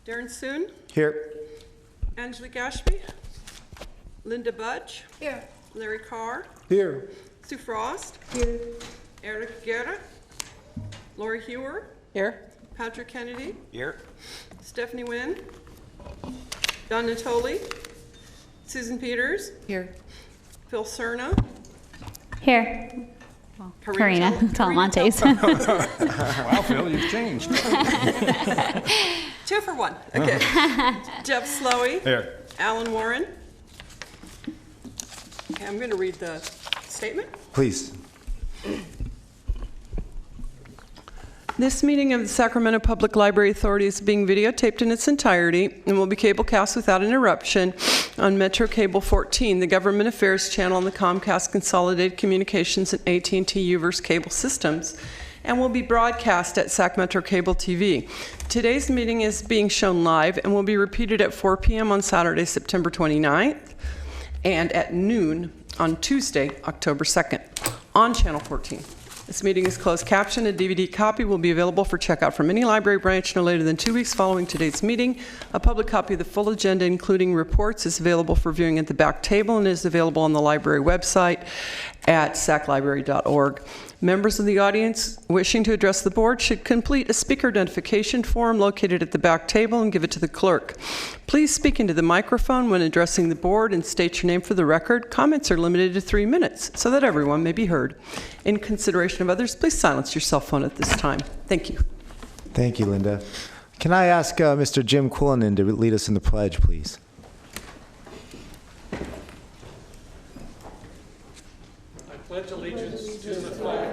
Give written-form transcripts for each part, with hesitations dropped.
Darren Soon, Here. Angela Gashby, Linda Budge, Here. Larry Carr, Here. Sue Frost, Here. Eric Guerra, Lori Hewer, Here. Patrick Kennedy, Here. Stephanie Wynn, Don Natoli, Susan Peters, Here. Phil Cerna, Here. Karina Talamontes. Wow, Phil, you've changed. 2 for 1. Okay. Jeff Slowey, Here. Alan Warren. Okay, I'm going to read the statement. Please. This meeting of the Sacramento Public Library Authority is being videotaped in its entirety and will be cablecast without interruption on Metro Cable 14, the Government Affairs channel on the Comcast Consolidated Communications and AT&T Uverse cable systems, and will be broadcast at Sacramento Cable TV. Today's meeting is being shown live and will be repeated at 4 p.m. on Saturday, September 29th, and at noon on Tuesday, October 2nd, on Channel 14. This meeting is closed captioned. A DVD copy will be available for checkout from any library branch no later than 2 weeks following today's meeting. A public copy of the full agenda, including reports, is available for viewing at the back table and is available on the library website at saclibrary.org. Members of the audience wishing to address the board should complete a speaker identification form located at the back table and give it to the clerk. Please speak into the microphone when addressing the board and state your name for the record. Comments are limited to 3 minutes so that everyone may be heard. In consideration of others, please silence your cell phone at this time. Thank you. Thank you, Linda. Can I ask Mr. Jim Quillinan to lead us in the pledge, please? I pledge allegiance to the flag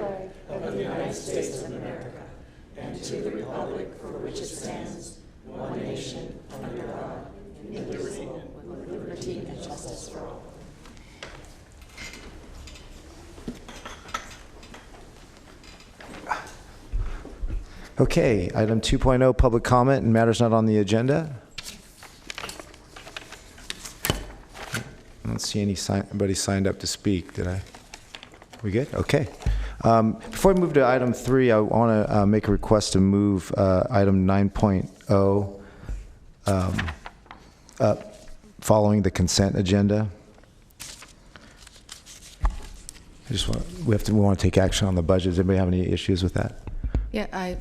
Of the United States of America, and to the republic for which it stands, one nation, under God, indivisible, with liberty and justice for all. Okay, item 2.0, public comment and matters not on the agenda. I don't see anybody signed up to speak, did I? We good? Okay. Before we move to item 3, I want to make a request to move item 9.0 up following the consent agenda. We want to take action on the budget. Does anybody have any issues with that? Yeah, I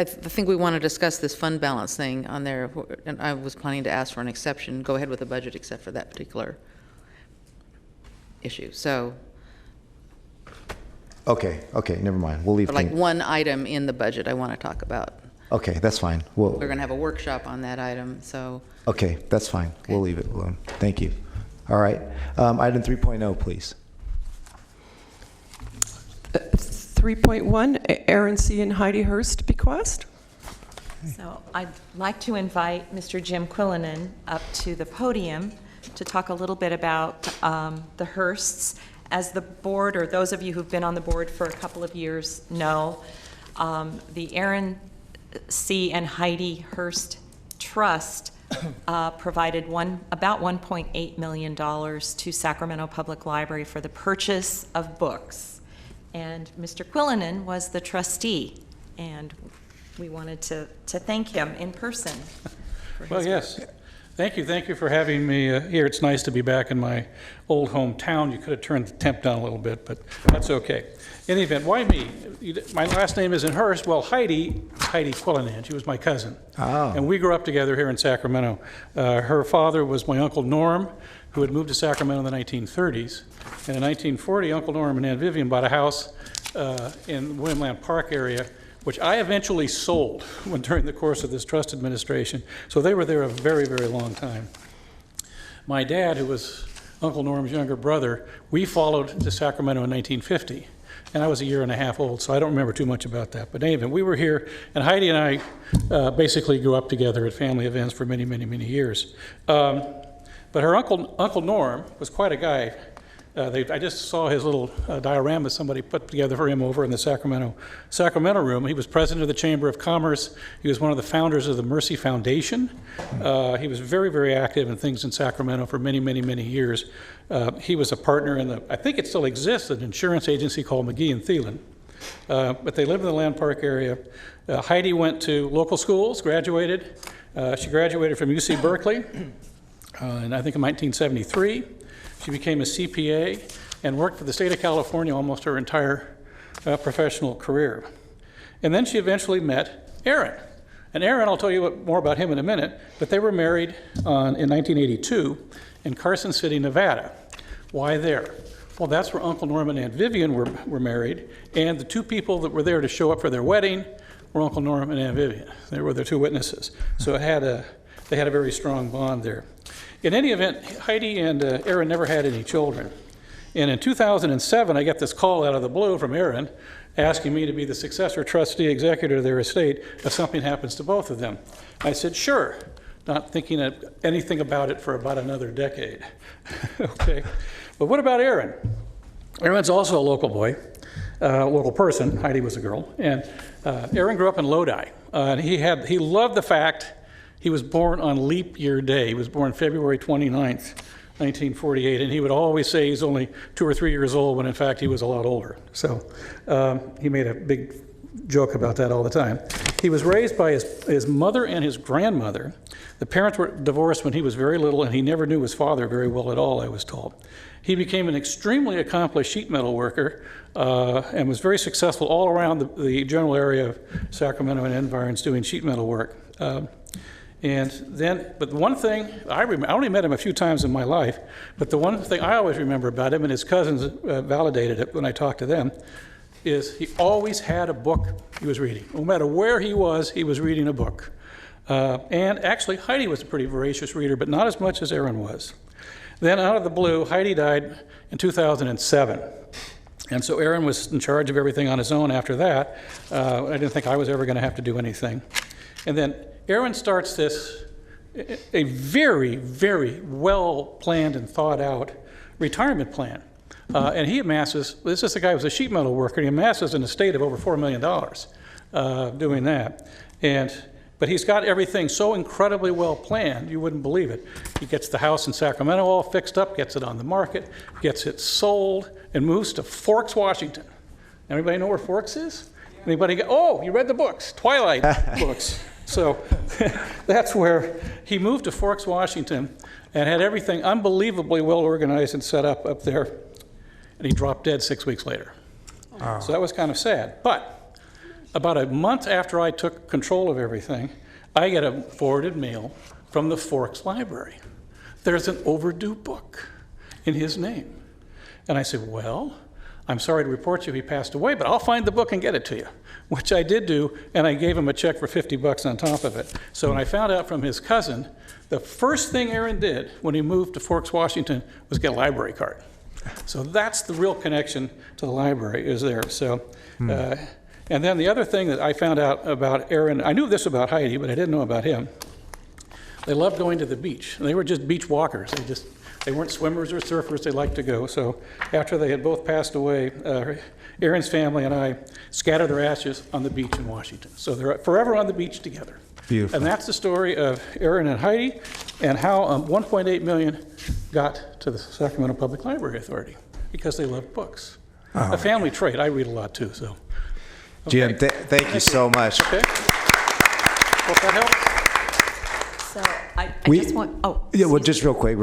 think we want to discuss this fund balance thing on there, and I was planning to ask for an exception, go ahead with the budget except for that particular issue. So, Okay, never mind. We'll leave or like things. one item in the budget I want to talk about. Okay, that's fine. We're going to have a workshop on that item, so. Okay, that's fine. Okay. We'll leave it alone. Thank you. All right. Item 3.0, please. 3.1, Aaron C. and Heidi Hurst bequest. So I'd like to invite Mr. Jim Quillinan up to the podium to talk a little bit about the Hursts. As the board, or those of you who've been on the board for a couple of years know, the Aaron C. and Heidi Hurst Trust provided about $1.8 million to Sacramento Public Library for the purchase of books. And Mr. Quillinan was the trustee, and we wanted to thank him in person. Well, yes. Thank you for having me here. It's nice to be back in my old hometown. You could have turned the temp down a little bit, but that's okay. In any event, why me? My last name isn't Hurst. Well, Heidi Quillinan, she was my cousin. Oh. And we grew up together here in Sacramento. Her father was my Uncle Norm, who had moved to Sacramento in the 1930s. And in 1940, Uncle Norm and Aunt Vivian bought a house in William Land Park area, which I eventually sold during the course of this trust administration. So they were there a very, very long time. My dad, who was Uncle Norm's younger brother, we followed to Sacramento in 1950. And I was a year and a half old, so I don't remember too much about that. But anyway, we were here, and Heidi and I basically grew up together at family events for many, many, many years. But her Uncle Norm was quite a guy. I just saw his little diorama somebody put together for him over in the Sacramento room. He was president of the Chamber of Commerce. He was one of the founders of the Mercy Foundation. He was very, very active in things in Sacramento for many, many, many years. He was a partner in I think it still exists, an insurance agency called McGee and Thielen. but they lived in the Land Park area. Heidi went to local schools, graduated. She graduated from UC Berkeley, and I think in 1973. She became a CPA and worked for the state of California almost her entire professional career. And then she eventually met Aaron. And Aaron, I'll tell you more about him in a minute, but they were married in 1982 in Carson City, Nevada. Why there? Well, that's where Uncle Norm and Aunt Vivian were married, and the two people that were there to show up for their wedding were Uncle Norm and Aunt Vivian. They were their two witnesses. So they had a very strong bond there. In any event, Heidi and Aaron never had any children. And in 2007, I get this call out of the blue from Aaron asking me to be the successor trustee executor of their estate if something happens to both of them. I said, sure, not thinking of anything about it for about another decade. Okay, but what about Aaron? Aaron's also a local boy, local person. Heidi was a girl. And Aaron grew up in Lodi. And he loved the fact he was born on leap year day. He was born February 29th. 1948, and he would always say he's only 2 or 3 years old when in fact he was a lot older. So he made a big joke about that all the time. He was raised by his mother and his grandmother. The parents were divorced when he was very little, and he never knew his father very well at all, I was told. He became an extremely accomplished sheet metal worker and was very successful all around the general area of Sacramento and environs doing sheet metal work. But the one thing, I only met him a few times in my life, but the one thing I always remember about him, and his cousins validated it when I talked to them, is he always had a book he was reading. No matter where he was reading a book. And actually, Heidi was a pretty voracious reader, but not as much as Aaron was. Then out of the blue, Heidi died in 2007. And so Aaron was in charge of everything on his own after that. I didn't think I was ever going to have to do anything. And then Aaron starts a very, very well-planned and thought-out retirement plan. And he amasses, this is the guy who was a sheet metal worker, and he amasses an estate of over $4 million doing that. But he's got everything so incredibly well-planned, you wouldn't believe it. He gets the house in Sacramento all fixed up, gets it on the market, gets it sold, and moves to Forks, Washington. Everybody know where Forks is? Anybody go, oh, you read the books, Twilight books. So that's where he moved to Forks, Washington, and had everything unbelievably well organized and set up there. And he dropped dead 6 weeks later. Oh. So that was kind of sad. But about a month after I took control of everything, I get a forwarded mail from the Forks Library. There's an overdue book in his name. And I said, well, I'm sorry to report to you he passed away, but I'll find the book and get it to you, which I did do, and I gave him a check for $50 on top of it. So when I found out from his cousin, the first thing Aaron did when he moved to Forks, Washington, was get a library card. So that's the real connection to the library is there. So, and then the other thing that I found out about Aaron, I knew this about Heidi, but I didn't know about him. They loved going to the beach. They were just beach walkers. They weren't swimmers or surfers. They liked to go. So after they had both passed away, Aaron's family and I scattered their ashes on the beach in Washington. So they're forever on the beach together. Beautiful. And that's the story of Aaron and Heidi and how $1.8 million got to the Sacramento Public Library Authority because they loved books. Oh. A family trait. I read a lot too. So, okay. Jim, thank you so much. Okay. Hope that helps. So I just want, yeah, well, just real quick.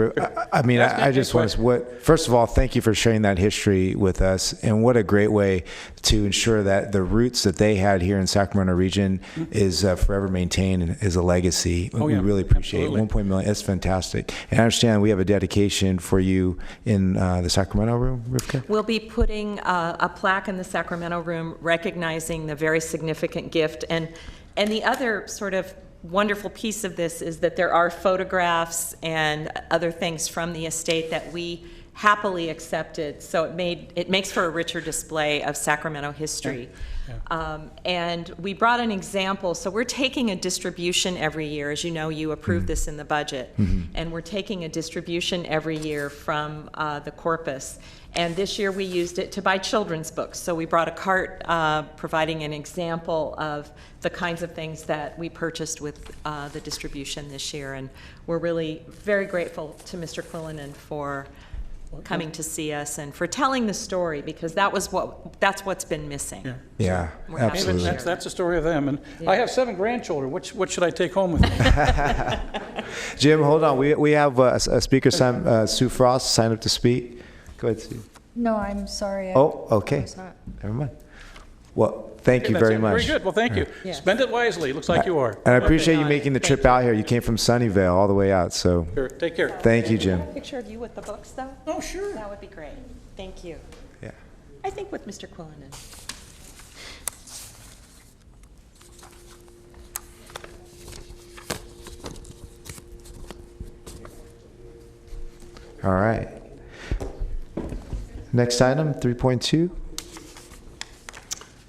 I just want to, first of all, thank you for sharing that history with us. And what a great way to ensure that the roots that they had here in Sacramento region is forever maintained and is a legacy. Oh, we yeah, really appreciate absolutely. it. 1 million, that's fantastic. And I understand we have a dedication for you in the Sacramento room, Rivka? we'll be putting a plaque in the Sacramento room recognizing the very significant gift. And the other sort of wonderful piece of this is that there are photographs and other things from the estate that we happily accepted. So it makes for a richer display of Sacramento history. Yeah. And we brought an example. So we're taking a distribution every year. As you know, you approved this in the budget. And we're taking a distribution every year from the corpus. And this year we used it to buy children's books. So we brought a cart providing an example of the kinds of things that we purchased with the distribution this year. And we're really very grateful to Mr. Quillinan for coming to see us and for telling the story, because that's what's been missing. Yeah, We're happy to absolutely. share. That's the story of them. And I have 7 grandchildren. What should I take home with me? Jim, hold on. We have a speaker, Sue Frost, signed up to speak. Go ahead, Sue. No, I'm sorry. Oh, okay. was not. Never mind. Well, thank you That's very it. much. Very good. Well, thank you. Spend it wisely. Looks like you are. And I appreciate you making the trip out here. You came from Sunnyvale all the way out, so Sure. Take care. thank you, Jim. Picture of you with the books, though? Oh, sure. That would be great. Thank you. Yeah. I think with Mr. Quillinan. All right. Next item, 3.2.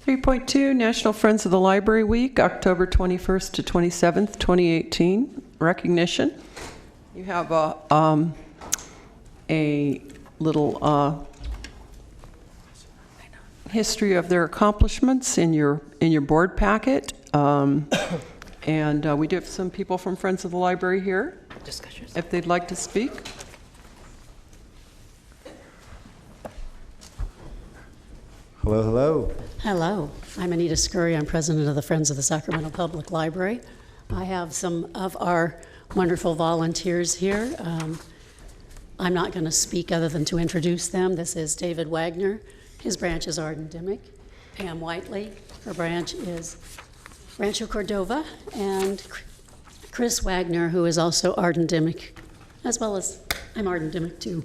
3.2, National Friends of the Library Week, October 21st to 27th, 2018. Recognition. You have a little history of their accomplishments in your board packet. And we do have some people from Friends of the Library here, if they'd like to speak. Hello, hello. Hello, I'm Anita Scurry. I'm president of the Friends of the Sacramento Public Library. I have some of our wonderful volunteers here. I'm not going to speak other than to introduce them. This is David Wagner. His branch is Arden Dimmick. Pam Whiteley. Her branch is Rancho Cordova. And Chris Wagner, who is also Arden Dimmick, as well as I'm Arden Dimmick too.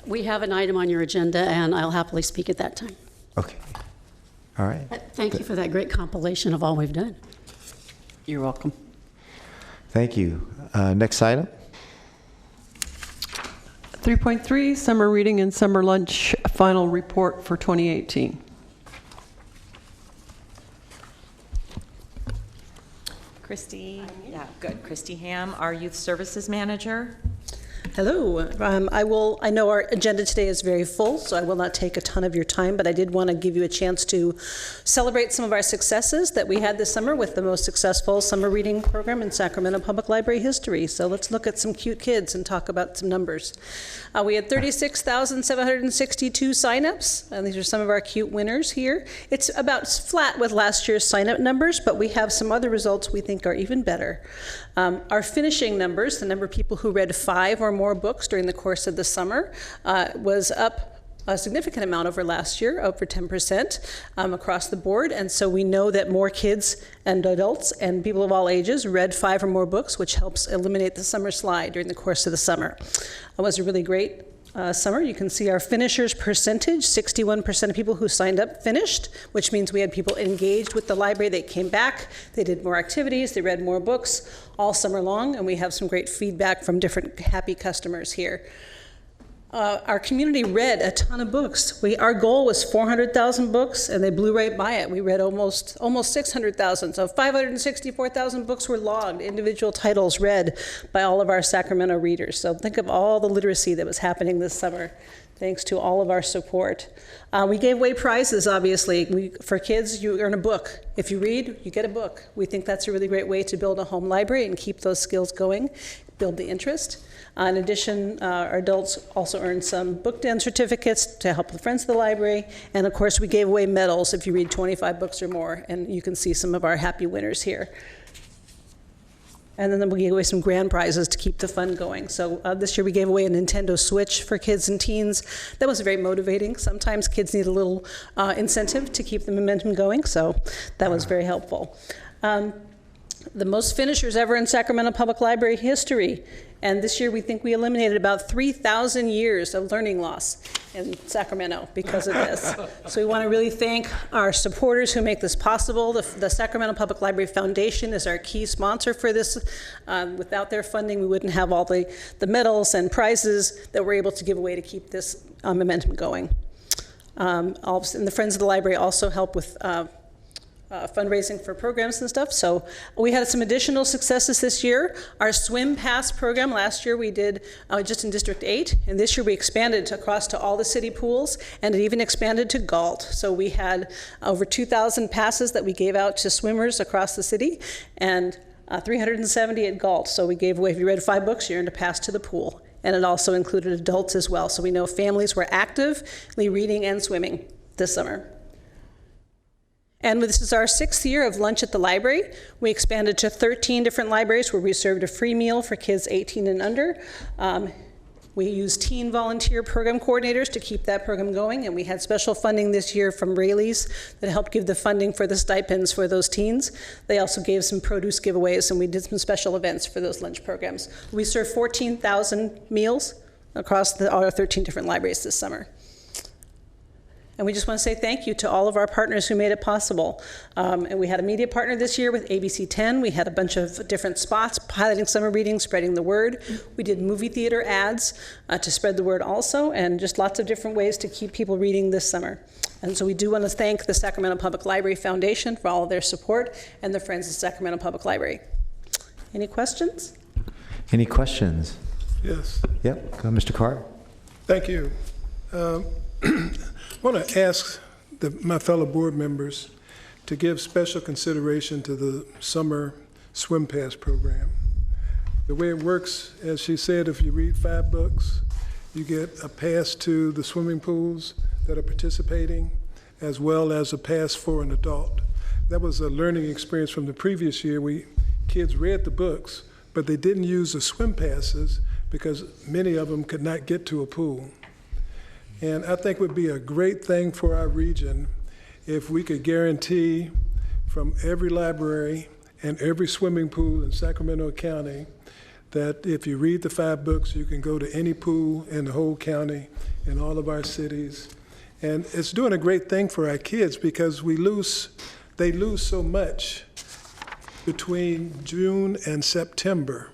We have an item on your agenda, and I'll happily speak at that time. Okay. All right. Thank you for that great compilation of all we've done. You're welcome. Thank you. Next item. 3.3, Summer Reading and Summer Lunch Final Report for 2018. Christy, yeah, good. Christy Ham, our Youth Services Manager. Hello. I know our agenda today is very full, so I will not take a ton of your time, but I did want to give you a chance to celebrate some of our successes that we had this summer with the most successful summer reading program in Sacramento Public Library history. So let's look at some cute kids and talk about some numbers. We had 36,762 signups, and these are some of our cute winners here. It's about flat with last year's sign-up numbers, but we have some other results we think are even better. Our finishing numbers, the number of people who read 5 or more books during the course of the summer, was up a significant amount over last year, over 10% across the board. And so we know that more kids and adults and people of all ages read 5 or more books, which helps eliminate the summer slide during the course of the summer. It was a really great summer. You can see our finishers percentage. 61% of people who signed up finished, which means we had people engaged with the library. They came back, they did more activities, they read more books all summer long, and we have some great feedback from different happy customers here. Our community read a ton of books. Our goal was 400,000 books, and they blew right by it. We read almost 600,000. So 564,000 books were logged, individual titles read by all of our Sacramento readers. So think of all the literacy that was happening this summer, thanks to all of our support. We gave away prizes, obviously. For kids, you earn a book. If you read, you get a book. We think that's a really great way to build a home library and keep those skills going, build the interest. In addition, our adults also earned some book den certificates to help the Friends of the Library. And of course, we gave away medals if you read 25 books or more. And you can see some of our happy winners here. And then we gave away some grand prizes to keep the fun going. So this year we gave away a Nintendo Switch for kids and teens. That was very motivating. Sometimes kids need a little incentive to keep the momentum going. So that was very helpful. The most finishers ever in Sacramento Public Library history. And this year we think we eliminated about 3,000 years of learning loss in Sacramento because of this. So we want to really thank our supporters who make this possible. The Sacramento Public Library Foundation is our key sponsor for this. Without their funding, we wouldn't have all the medals and prizes that we're able to give away to keep this momentum going. And the Friends of the Library also help with fundraising for programs and stuff. So we had some additional successes this year. Our Swim Pass program, last year we did just in District 8, and this year we expanded across to all the city pools, and it even expanded to Galt. So we had over 2,000 passes that we gave out to swimmers across the city, and 370 at Galt. So we gave away, if you read 5 books, you earned a pass to the pool. and it also included adults as well. So we know families were actively reading and swimming this summer. And this is our 6th year of lunch at the library. We expanded to 13 different libraries where we served a free meal for kids 18 and under. We used teen volunteer program coordinators to keep that program going, and we had special funding this year from Raley's that helped give the funding for the stipends for those teens. They also gave some produce giveaways, and we did some special events for those lunch programs. We served 14,000 meals across all our 13 different libraries this summer. And we just want to say thank you to all of our partners who made it possible. And we had a media partner this year with ABC 10. We had a bunch of different spots piloting summer reading, spreading the word. We did movie theater ads to spread the word also, and just lots of different ways to keep people reading this summer. And so we do want to thank the Sacramento Public Library Foundation for all of their support and the Friends of Sacramento Public Library. Any questions? Any questions? Yes. Yep, go Mr. Carr. Thank you. I want to ask my fellow board members to give special consideration to the summer swim pass program. The way it works, as she said, if you read 5 books, you get a pass to the swimming pools that are participating, as well as a pass for an adult. That was a learning experience from the previous year. Kids read the books, but they didn't use the swim passes because many of them could not get to a pool. And I think it would be a great thing for our region if we could guarantee from every library and every swimming pool in Sacramento County that if you read the 5 books, you can go to any pool in the whole county, in all of our cities. And it's doing a great thing for our kids because they lose so much between June and September.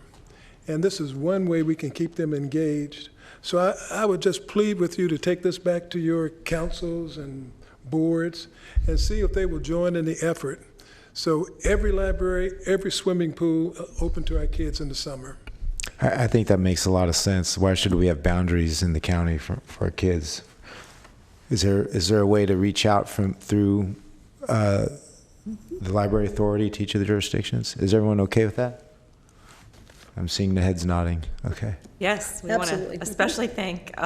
And this is one way we can keep them engaged. So I would just plead with you to take this back to your councils and boards and see if they will join in the effort. So every library, every swimming pool open to our kids in the summer. I think that makes a lot of sense. Why should we have boundaries in the county for our kids? Is there a way to reach out through the library authority to each of the jurisdictions? Is everyone okay with that? I'm seeing the heads nodding. Okay. Yes, we Absolutely. want to especially thank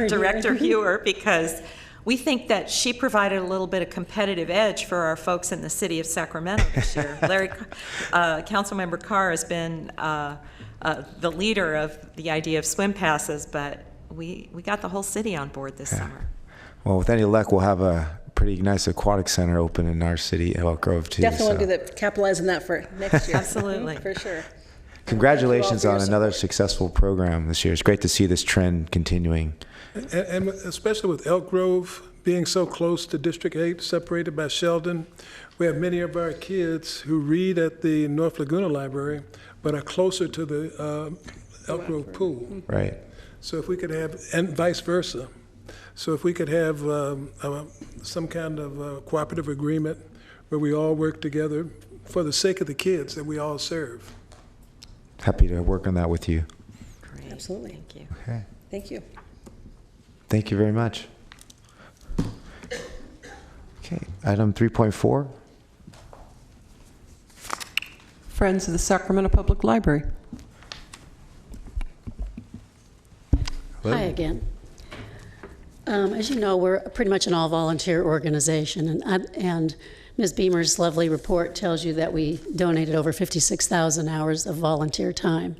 Director Hewer because we think that she provided a little bit of competitive edge for our folks in the city of Sacramento this year. Councilmember Carr has been the leader of the idea of swim passes, but we got the whole city on board this summer. Well, with any luck, we'll have a pretty nice aquatic center open in our city, Elk Grove, too. Definitely want to do that, capitalize on that for next year. Absolutely. For sure. Congratulations Thank you all on for your another support. successful program this year. It's great to see this trend continuing. And especially with Elk Grove being so close to District 8, separated by Sheldon, we have many of our kids who read at the North Laguna Library, but are closer to the Elk Grove pool. Right. So if we could have, and vice versa. So if we could have some kind of cooperative agreement where we all work together for the sake of the kids that we all serve. Happy to work on that with you. Great. Absolutely. Thank you. Okay. Thank you. Thank you very much. Okay, item 3.4. Friends of the Sacramento Public Library. Hello. Hi again. As you know, we're pretty much an all-volunteer organization, and Ms. Beamer's lovely report tells you that we donated over 56,000 hours of volunteer time.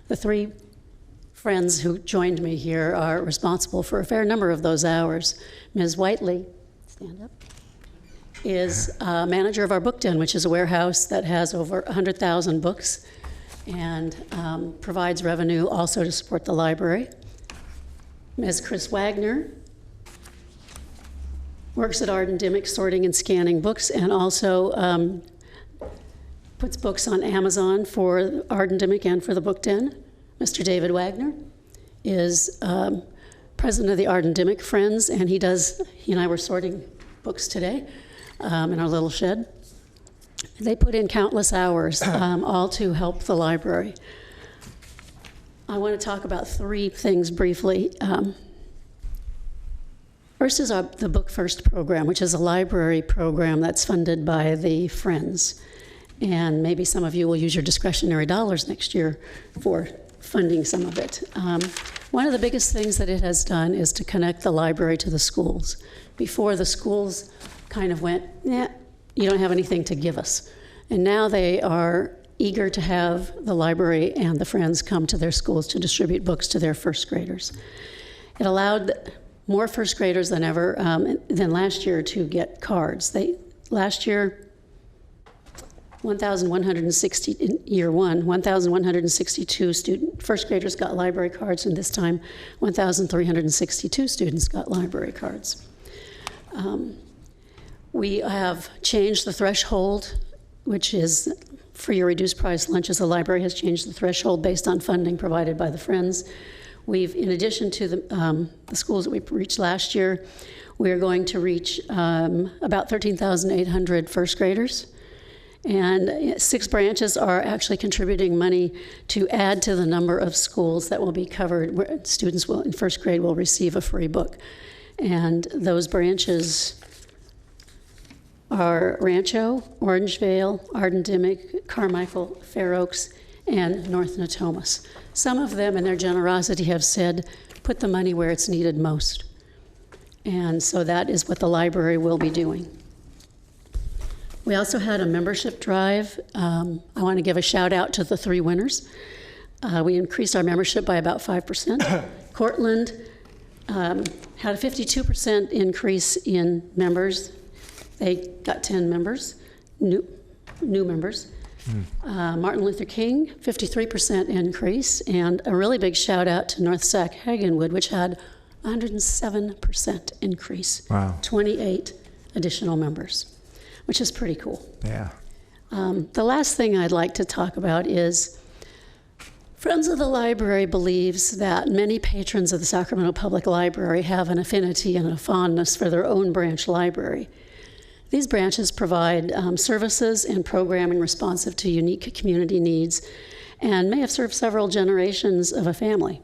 The 3 friends who joined me here are responsible for a fair number of those hours. Ms. Whiteley, stand up, is manager of our book den, which is a warehouse that has over 100,000 books and provides revenue also to support the library. Ms. Chris Wagner works at Arden Dimick sorting and scanning books and also puts books on Amazon for Arden Dimick and for the Book Den. Mr. David Wagner is president of the Arden Dimick Friends, and he and I were sorting books today in our little shed. They put in countless hours, all to help the library. I want to talk about 3 things briefly. First is the Book First program, which is a library program that's funded by the Friends. And maybe some of you will use your discretionary dollars next year for funding some of it. One of the biggest things that it has done is to connect the library to the schools. Before, the schools kind of went, "Nah, you don't have anything to give us." And now they are eager to have the library and the Friends come to their schools to distribute books to their first graders. It allowed more first graders than ever, than last year, to get cards. Last year, 1,160 in year one, 1,162 first graders got library cards, and this time 1,362 students got library cards. We have changed the threshold, which is free or reduced price lunches. The library has changed the threshold based on funding provided by the Friends. We've, in addition to the schools that we reached last year, we are going to reach about 13,800 first graders. And 6 branches are actually contributing money to add to the number of schools that will be covered, where students will, in first grade, will receive a free book. And those branches are Rancho, Orangevale, Arden-Dimick, Carmichael, Fair Oaks, and North Natomas. Some of them, in their generosity, have said, put the money where it's needed most. And so that is what the library will be doing. We also had a membership drive. I want to give a shout out to the 3 winners. We increased our membership by about 5%. Cortland had a 52% increase in members. They got 10 members, new members. Martin Luther King, 53% increase, and a really big shout out to North Sac Hagenwood, which had 107% increase. Wow. 28 additional members, which is pretty cool. Yeah. The last thing I'd like to talk about is Friends of the Library believes that many patrons of the Sacramento Public Library have an affinity and a fondness for their own branch library. These branches provide services and programming responsive to unique community needs and may have served several generations of a family.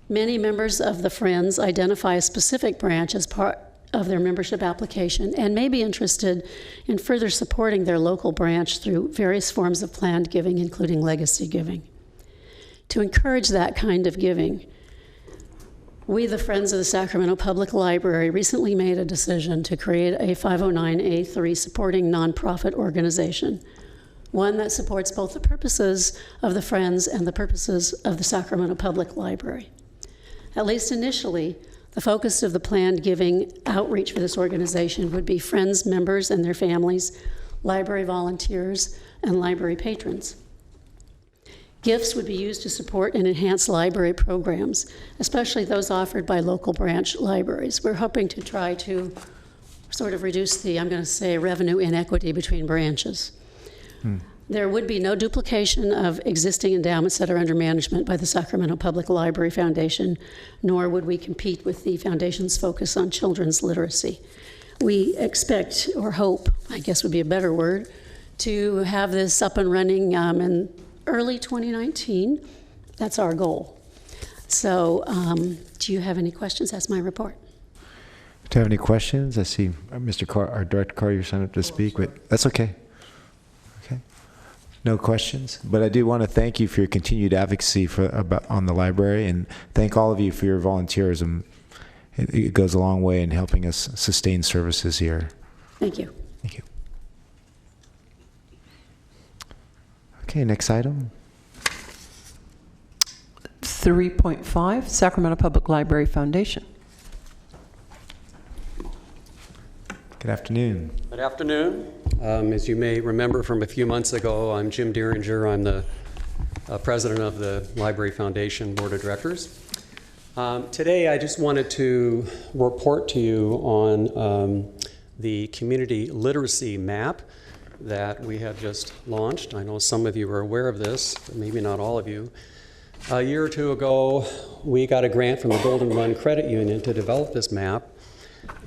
Many members of the Friends identify a specific branch as part of their membership application and may be interested in further supporting their local branch through various forms of planned giving, including legacy giving. To encourage that kind of giving, we, the Friends of the Sacramento Public Library, recently made a decision to create a 509(a)(3) supporting nonprofit organization, one that supports both the purposes of the Friends and the purposes of the Sacramento Public Library. At least initially, the focus of the planned giving outreach for this organization would be Friends members and their families, library volunteers, and library patrons. Gifts would be used to support and enhance library programs, especially those offered by local branch libraries. We're hoping to try to sort of reduce the, I'm going to say, revenue inequity between branches. There would be no duplication of existing endowments that are under management by the Sacramento Public Library Foundation, nor would we compete with the foundation's focus on children's literacy. We expect, or hope, I guess would be a better word, to have this up and running in early 2019. That's our goal. So do you have any questions? That's my report. Do you have any questions? I see Mr. Carr, our Director Carr, you're signed up to speak, but that's okay. Okay. No questions, but I do want to thank you for your continued advocacy on the library, and thank all of you for your volunteerism. It goes a long way in helping us sustain services here. Thank you. Thank you. Okay, next item. 3.5, Sacramento Public Library Foundation. Good afternoon. Good afternoon. As you may remember from a few months ago, I'm Jim Dieringer. I'm the president of the Library Foundation Board of Directors. Today, I just wanted to report to you on the community literacy map that we have just launched. I know some of you are aware of this, but maybe not all of you. A year or two ago, we got a grant from the Golden Run Credit Union to develop this map,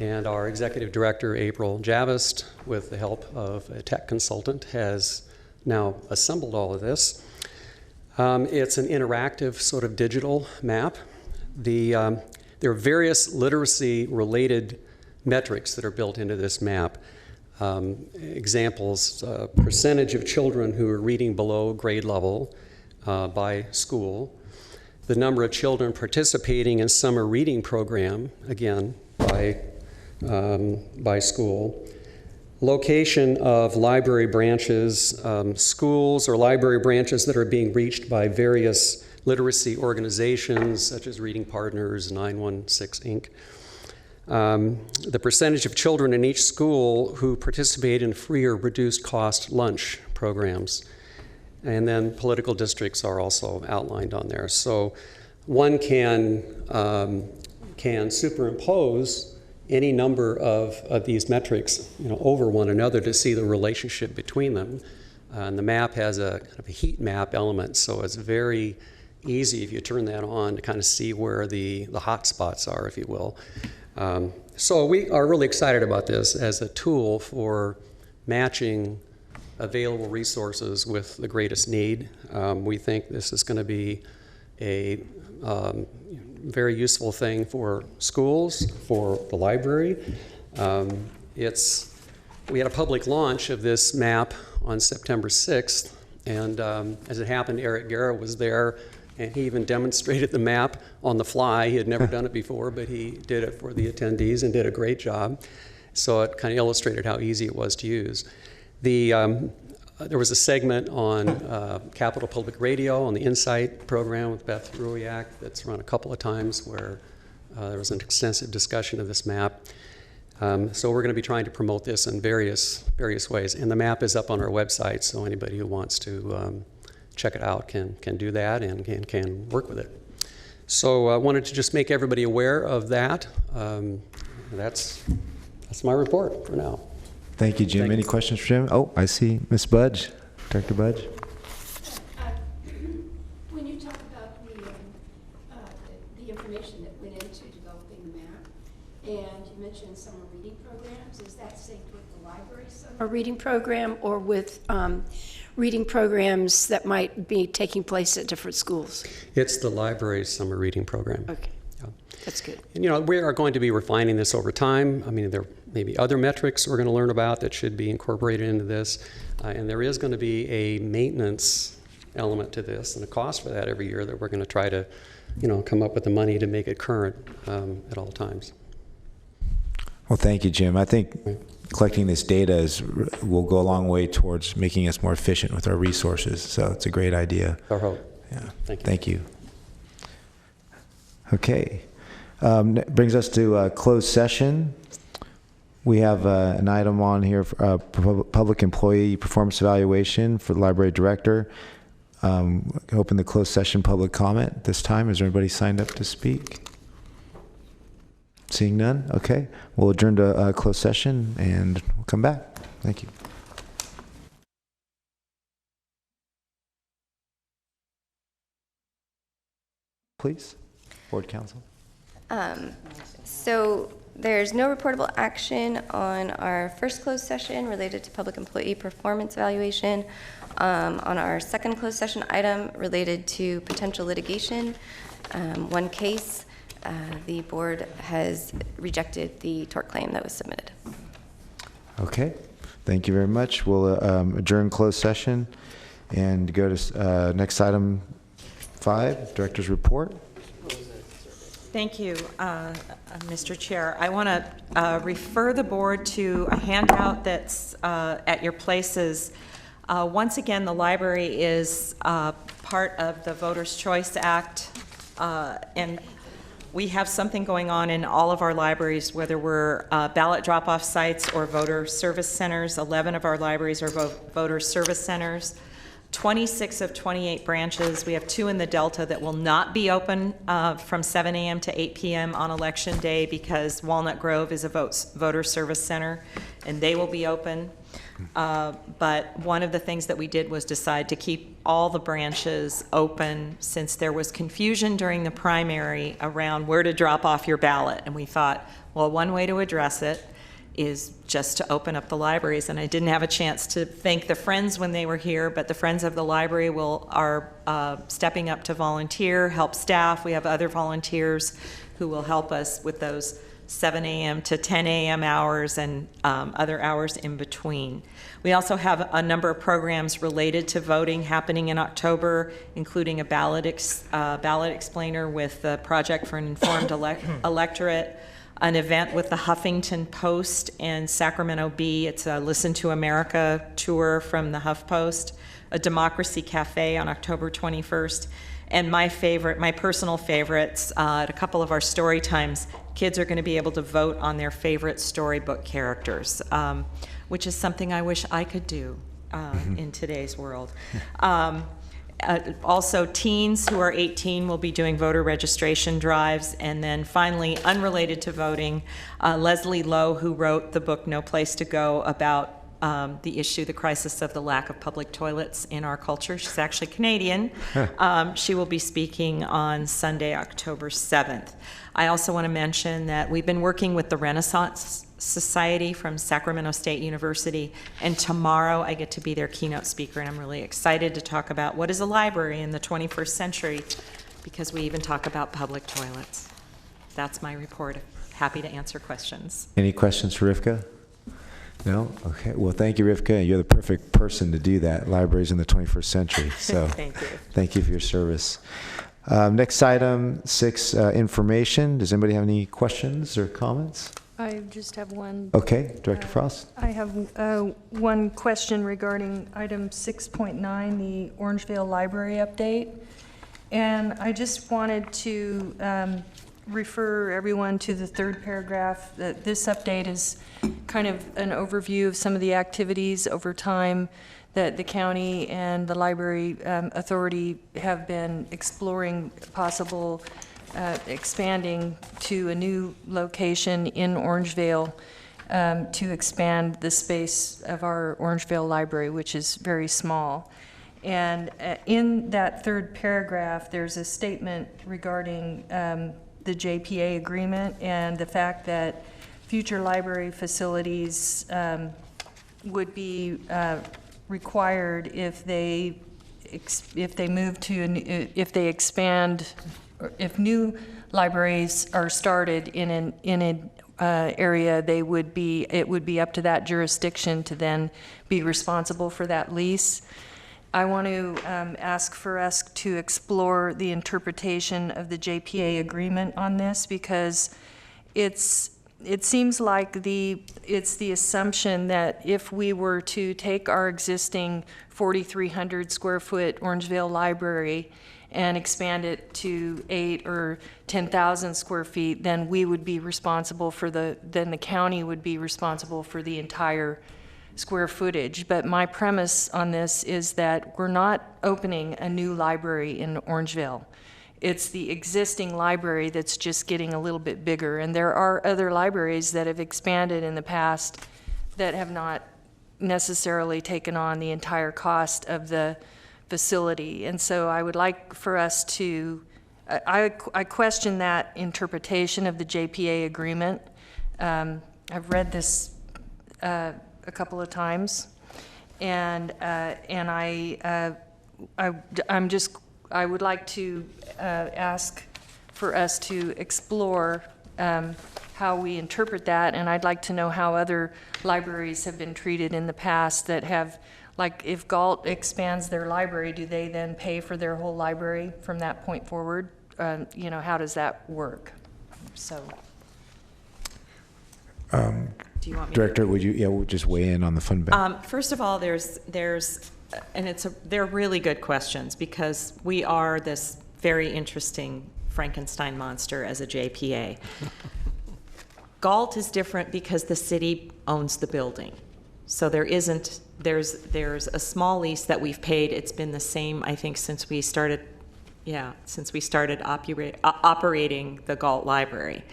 and our executive director, April Javist, with the help of a tech consultant, has now assembled all of this. It's an interactive sort of digital map. There are various literacy-related metrics that are built into this map. Examples, percentage of children who are reading below grade level, by school, the number of children participating in summer reading program, again, by school, location of library branches, schools or library branches that are being reached by various literacy organizations such as Reading Partners, 916 Inc., the percentage of children in each school who participate in free or reduced cost lunch programs. And then political districts are also outlined on there. So one can superimpose any number of these metrics, over one another to see the relationship between them. And the map has a kind of a heat map element, so it's very easy if you turn that on to kind of see where the hot spots are, if you will. So we are really excited about this as a tool for matching available resources with the greatest need. We think this is going to be a very useful thing for schools, for the library. We had a public launch of this map on September 6th, and as it happened, Eric Guerra was there, and he even demonstrated the map on the fly. He had never done it before, but he did it for the attendees and did a great job. So it kind of illustrated how easy it was to use. There was a segment on Capital Public Radio on the Insight program with Beth Ruiak that's run a couple of times where there was an extensive discussion of this map. So we're going to be trying to promote this in various ways. And the map is up on our website, so anybody who wants to check it out can do that and can work with it. So I wanted to just make everybody aware of that. That's my report for now. Thank you, Jim. Thank Any you. questions for Jim? Oh, I see Ms. Budge, Director Budge. When you talk about the information that went into developing the map, and you mentioned summer reading programs, is that synced with the library summer reading program, or with reading programs that might be taking place at different schools? It's the library's summer reading program. Okay. Yeah. That's good. And, we are going to be refining this over time. I mean, there may be other metrics we're going to learn about that should be incorporated into this. And there is going to be a maintenance element to this and a cost for that every year that we're going to try to, come up with the money to make it current at all times. Well, thank you, Jim. I think collecting this data will go a long way towards making us more efficient with our resources. So it's a great idea. Our hope. Yeah. Thank you. Okay. That brings us to closed session. We have an item on here for public employee performance evaluation for the library director. Open the closed session public comment this time. Is there anybody signed up to speak? Seeing none? Okay. We'll adjourn to closed session and we'll come back. Thank you. Please, board counsel. So there's no reportable action on our first closed session related to public employee performance evaluation. On our second closed session item related to potential litigation, one case, the board has rejected the tort claim that was submitted. Okay. Thank you very much. We'll adjourn closed session and go to next item 5, director's report. Thank you, Mr. Chair. I want to refer the board to a handout that's at your places. Once again, the library is part of the Voters' Choice Act, and we have something going on in all of our libraries, whether we're ballot drop-off sites or voter service centers. 11 of our libraries are voter service centers. 26 of 28 branches. We have 2 in the Delta that will not be open from 7 a.m. to 8 p.m. on Election Day because Walnut Grove is a voter service center, and they will be open. But one of the things that we did was decide to keep all the branches open since there was confusion during the primary around where to drop off your ballot. And we thought, well, one way to address it is just to open up the libraries. And I didn't have a chance to thank the Friends when they were here, but the Friends of the Library are stepping up to volunteer, help staff. We have other volunteers who will help us with those 7 a.m. to 10 a.m. hours and other hours in between. We also have a number of programs related to voting happening in October, including a ballot explainer with the Project for an Informed Electorate, an event with the Huffington Post and Sacramento Bee. It's a Listen to America tour from the HuffPost, a Democracy Cafe on October 21st, and my personal favorites, at a couple of our story times, kids are going to be able to vote on their favorite storybook characters, which is something I wish I could do in today's world. Also, teens who are 18 will be doing voter registration drives. And then finally, unrelated to voting, Leslie Lowe, who wrote the book No Place to Go about the crisis of the lack of public toilets in our culture. She's actually Canadian. She will be speaking on Sunday, October 7th. I also want to mention that we've been working with the Renaissance Society from Sacramento State University, and tomorrow I get to be their keynote speaker, and I'm really excited to talk about what is a library in the 21st century, because we even talk about public toilets. That's my report. Happy to answer questions. Any questions for Rivka? No? Okay. Well, thank you, Rivka. You're the perfect person to do that. Libraries in the 21st century. So Thank you. Thank you for your service. Next item, 6, information. Does anybody have any questions or comments? I just have one. Okay, Director Frost. I have one question regarding item 6.9, the Orangevale Library update. And I just wanted to refer everyone to the third paragraph. That this update is kind of an overview of some of the activities over time that the county and the library authority have been exploring possible expanding to a new location in Orangevale to expand the space of our Orangevale Library, which is very small. And in that third paragraph, there's a statement regarding the JPA agreement and the fact that future library facilities would be required if they move to if they expand, or if new libraries are started in an area, it would be up to that jurisdiction to then be responsible for that lease. I want to ask for us to explore the interpretation of the JPA agreement on this, because it seems like it's the assumption that if we were to take our existing 4,300 square foot Orangevale Library and expand it to 8 or 10,000 square feet, then we would be responsible for then the county would be responsible for the entire square footage. But my premise on this is that we're not opening a new library in Orangevale. It's the existing library that's just getting a little bit bigger. And there are other libraries that have expanded in the past that have not necessarily taken on the entire cost of the facility. And so I would like for us to, I question that interpretation of the JPA agreement. I've read this a couple of times, and I would like to ask for us to explore how we interpret that, and I'd like to know how other libraries have been treated in the past that have, like if Galt expands their library, do they then pay for their whole library from that point forward? How does that work? So. Do you want me Director, would you we'll just weigh in on the fund balance? First of all, they're really good questions, because we are this very interesting Frankenstein monster as a JPA. Galt is different because the city owns the building. So there's a small lease that we've paid. It's been the same, I think, since we started operating the Galt Library.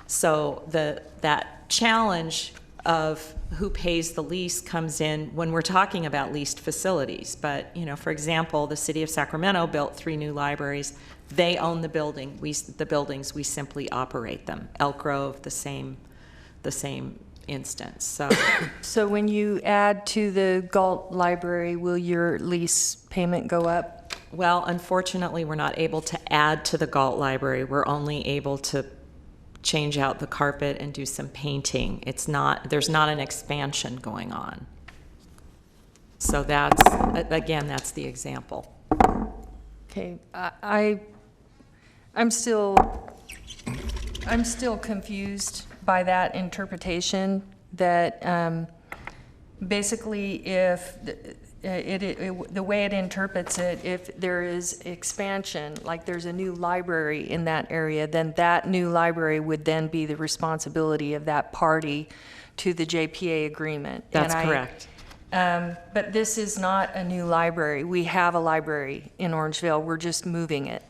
So that challenge of who pays the lease comes in when we're talking about leased facilities. But, for example, the city of Sacramento built 3 new libraries. They own the building. The buildings, we simply operate them. Elk Grove, the same instance. So when you add to the Galt Library, will your lease payment go up? Well, unfortunately, we're not able to add to the Galt Library. We're only able to change out the carpet and do some painting. There's not an expansion going on. So that's, again, that's the example. Okay, I'm still confused by that interpretation that basically if the way it interprets it, if there is expansion, like there's a new library in that area, then that new library would then be the responsibility of that party to the JPA agreement. That's correct. But this is not a new library. We have a library in Orangevale. We're just moving it.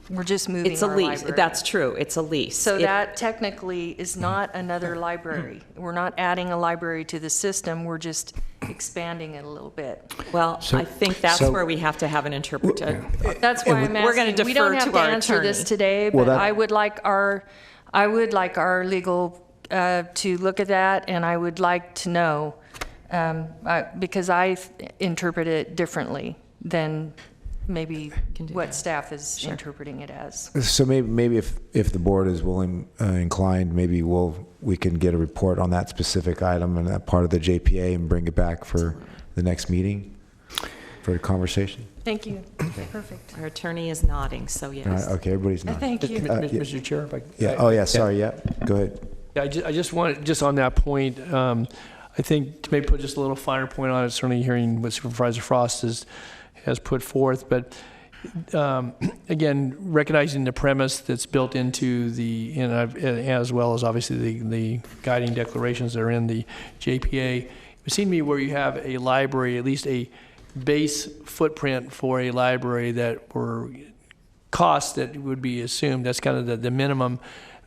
We're just moving It's a our lease. library. That's true. It's a lease. So that technically is not another library. We're not adding a library to the system. We're just expanding it a little bit. Well, I think that's where we have to have an interpreter. That's why I'm asking. We're going to We don't defer have to to our answer this attorney. today, but I would like our legal to look at that, and I would like to know, because I interpret it differently than maybe what staff is interpreting it as. So maybe if the board is willing, inclined, maybe we can get a report on that specific item and that part of the JPA and bring it back for the next meeting for a conversation. Thank you. Perfect. Our attorney is nodding, so yes. Okay, everybody's not. Thank you. Mr. Chair, if I Yeah. Oh yeah. Sorry. Yeah. Go ahead. Yeah, I just want, just on that point, I think to maybe put just a little finer point on it, certainly hearing what Supervisor Frost has put forth, but again, recognizing the premise that's built into the, as well as obviously the guiding declarations that are in the JPA, it would seem to me where you have a library, at least a base footprint for a library that were costs that would be assumed, that's kind of the minimum,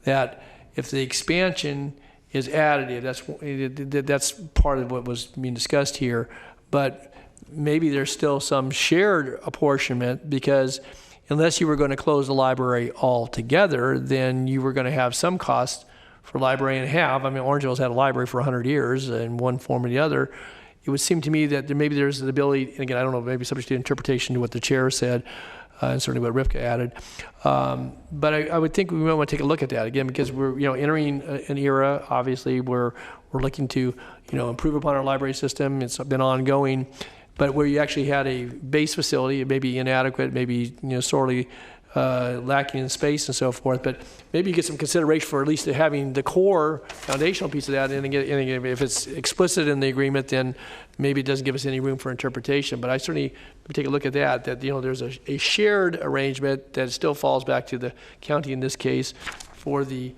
that if the expansion is additive, that's part of what was being discussed here, but maybe there's still some shared apportionment, because unless you were going to close the library altogether, then you were going to have some cost for library and have. I mean, Orangeville's had a library for 100 years in one form or the other. It would seem to me that maybe there's the ability, and again, I don't know, maybe subject to interpretation to what the chair said, and certainly what Rivka added. But I would think we might want to take a look at that again, because we're entering an era, obviously, where we're looking to improve upon our library system. It's been ongoing, but where you actually had a base facility, it may be inadequate, maybe sorely lacking in space and so forth, but maybe you get some consideration for at least having the core foundational piece of that, and again, if it's explicit in the agreement, then maybe it doesn't give us any room for interpretation. But I certainly would take a look at that there's a shared arrangement that still falls back to the county in this case for the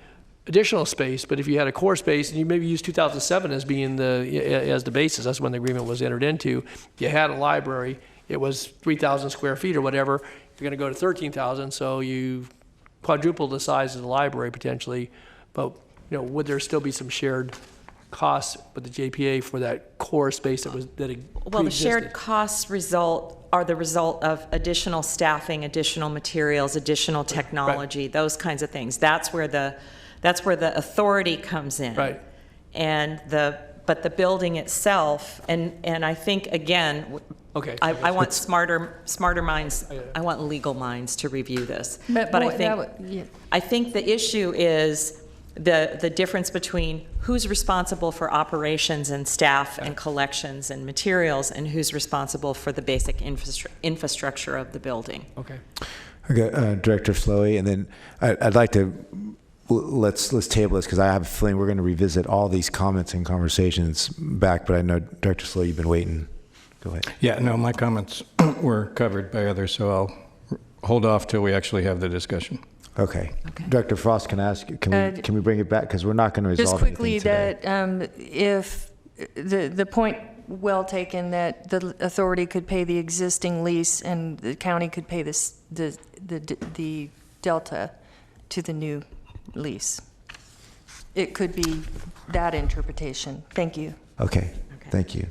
additional space. But if you had a core space, and you maybe use 2007 as being as the basis, that's when the agreement was entered into, you had a library, it was 3,000 square feet or whatever, you're going to go to 13,000, so you quadruple the size of the library potentially. But would there still be some shared costs with the JPA for that core space that Well, the shared costs are the result of additional staffing, additional materials, additional technology, right. Those kinds of things. That's where the authority comes in. Right. But the building itself, and I think again, okay. I want smarter minds. I want legal minds to review this. But I think the issue is the difference between who's responsible for operations and staff and collections and materials, and who's responsible for the basic infrastructure of the building. Okay. Okay, Director Flowey, and then I'd like to let's table this, because I have a feeling we're going to revisit all these comments and conversations back. But I know Director Flowey, you've been waiting. Go ahead. Yeah, no, my comments were covered by others, so I'll hold off till we actually have the discussion. Okay. Director Frost, can I ask you, can we bring it back, because we're not going to resolve anything today. Just quickly, that if the point well taken that the authority could pay the existing lease and the county could pay the delta to the new lease. It could be that interpretation. Thank you. Okay. Thank you.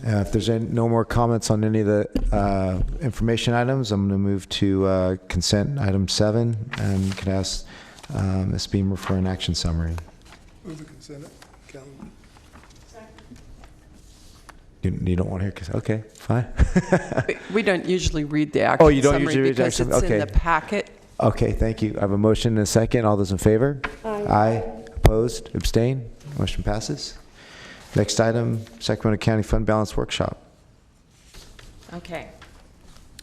If there's no more comments on any of the information items, I'm going to move to consent item 7, and can ask Ms. Beamer for an action summary. Move the consent calendar. You don't want to hear? Okay, fine. We don't usually read the action summary. You don't usually read the action because it's summary? in the packet. Okay, thank you. I have a motion and a second. All those in favor? Aye. Opposed? Abstain? Motion passes. Next item, Sacramento County Fund Balance Workshop. Okay.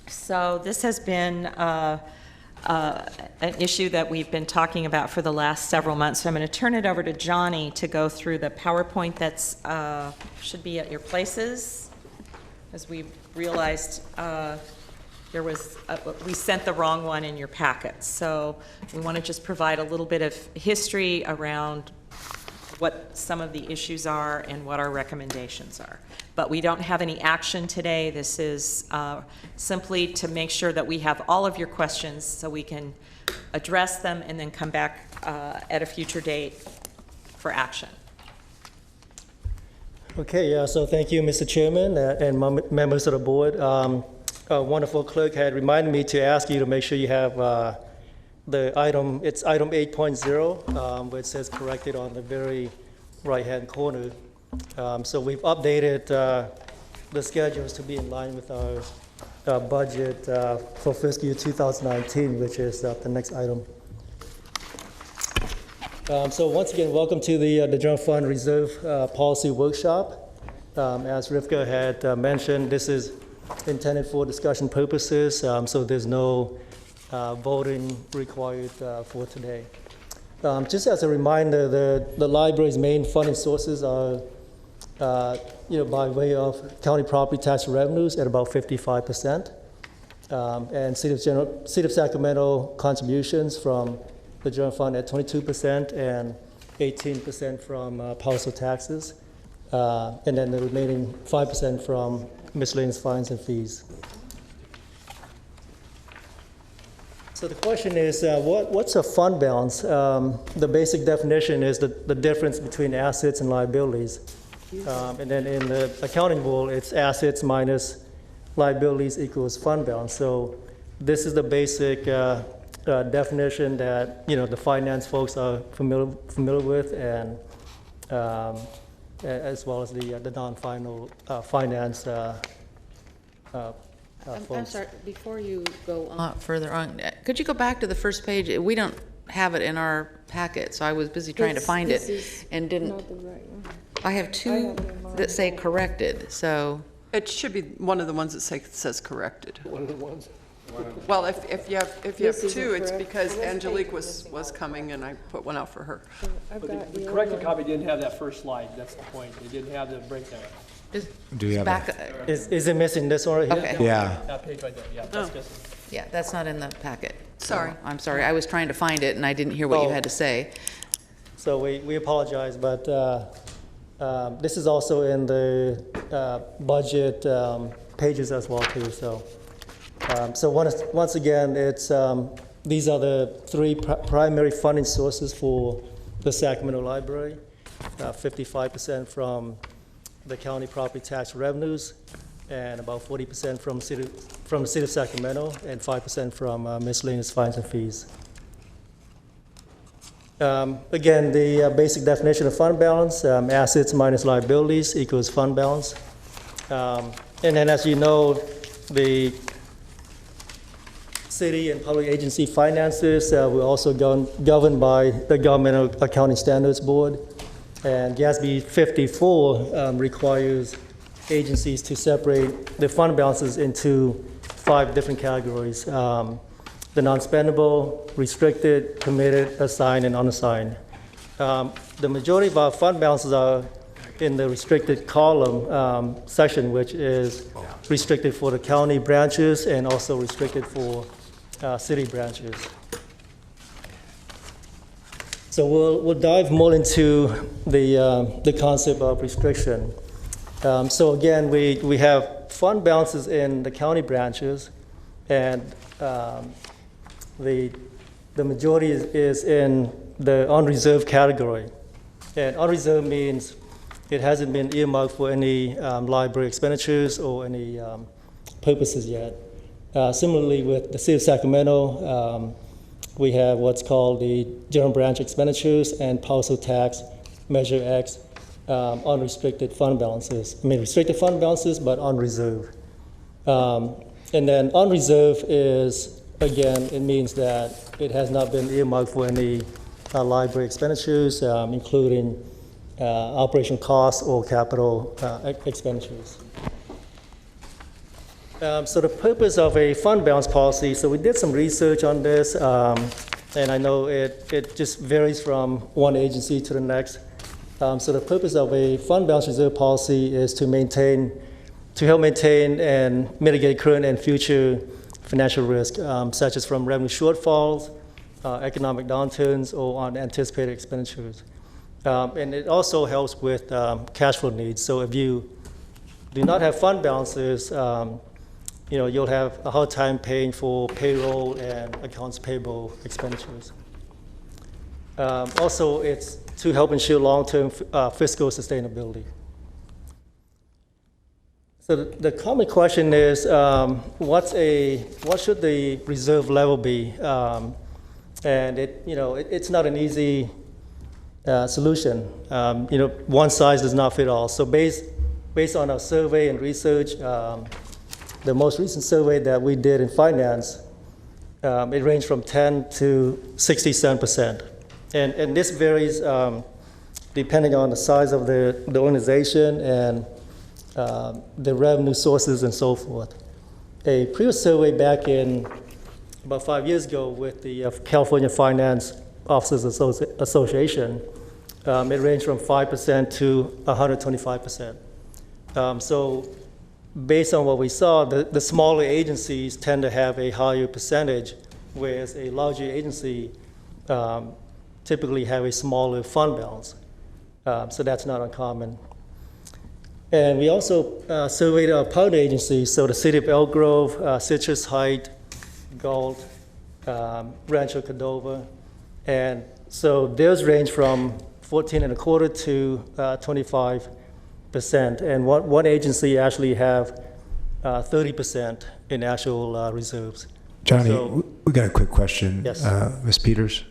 So this has been an issue that we've been talking about for the last several months. So I'm going to turn it over to Johnny to go through the PowerPoint that's should be at your places, as we realized there was we sent the wrong one in your packets. So we want to just provide a little bit of history around what some of the issues are and what our recommendations are. But we don't have any action today. This is simply to make sure that we have all of your questions so we can address them and then come back at a future date for action. Okay, yeah, so thank you, Mr. Chairman, and members of the board. A wonderful clerk had reminded me to ask you to make sure you have the item, it's item 8.0, where it says corrected on the very right-hand corner. So we've updated the schedules to be in line with our budget for fiscal year 2019, which is the next item. So once again, welcome to the General Fund Reserve Policy Workshop. As Rivka had mentioned, this is intended for discussion purposes, so there's no voting required for today. Just as a reminder, the library's main funding sources are by way of county property tax revenues at about 55%, and City of Sacramento contributions from the general fund at 22% and 18% from household taxes, and then the remaining 5% from miscellaneous fines and fees. So the question is, what's a fund balance? The basic definition is the difference between assets and liabilities. And then in the accounting rule, it's assets minus liabilities equals fund balance. So this is the basic definition that the finance folks are familiar with, and as well as the non-final finance folks. I'm sorry, before you go further on, could you go back to the first page? We don't have it in our packet, so I was busy trying to find it and didn't. I have two that say corrected, so. It should be one of the ones that says corrected. One of the ones. Well, if you have two, it's because Angelique was coming and I put one out for her. The corrected copy didn't have that first slide. That's the point. It didn't have the breakdown. Do you have is it missing this one right here? Okay. Yeah. That page right there. Yeah, that's just. Yeah, that's not in the packet. Sorry. So, I'm sorry. I was trying to find it and I didn't hear what you had to say. So we apologize, but this is also in the budget pages as well too. So, once again, it's these are the three primary funding sources for the Sacramento Library. 55% from the county property tax revenues, and about 40% from the city of Sacramento, and 5% from miscellaneous fines and fees. Again, the basic definition of fund balance: assets minus liabilities equals fund balance. And then, as you know, the city and public agency finances were also governed by the Government Accounting Standards Board. And GASB 54 requires agencies to separate the fund balances into 5 different categories: the non-spendable, restricted, committed, assigned, and unassigned. The majority of our fund balances are in the restricted column section, which is restricted for the county branches and also restricted for city branches. So we'll dive more into the concept of restriction. So again, we have fund balances in the county branches, and the majority is in the unreserved category. And unreserved means it hasn't been earmarked for any library expenditures or any purposes yet. Similarly, with the City of Sacramento, we have what's called the general branch expenditures and household tax, Measure X, unrestricted fund balances. I mean, restricted fund balances, but unreserved. And then unreserved is again, it means that it has not been earmarked for any library expenditures, including operation costs or capital expenditures. So the purpose of a fund balance policy, so we did some research on this, and I know it just varies from one agency to the next. So the purpose of a fund balance reserve policy is to help maintain and mitigate current and future financial risk, such as from revenue shortfalls, economic downturns, or unanticipated expenditures. And it also helps with cash flow needs. So if you do not have fund balances, you'll have a hard time paying for payroll and accounts payable expenditures. Also, it's to help ensure long-term fiscal sustainability. So the common question is, what should the reserve level be? And it's not an easy solution. One size does not fit all. So based on our survey and research, the most recent survey that we did in finance, it ranged from 10 to 67%. And this varies depending on the size of the organization and the revenue sources and so forth. A previous survey back in about 5 years ago with the California Finance Officers Association, it ranged from 5% to 125%. So based on what we saw, the smaller agencies tend to have a higher percentage, whereas a larger agency typically have a smaller fund balance. So that's not uncommon. And we also surveyed our partner agencies, so the City of Elk Grove, Citrus Heights, Galt, Rancho Cordova. And so theirs range from 14.25% to 25%. And one agency actually have 30% in actual reserves. Johnny, we got a quick question. Yes. Ms. Peters?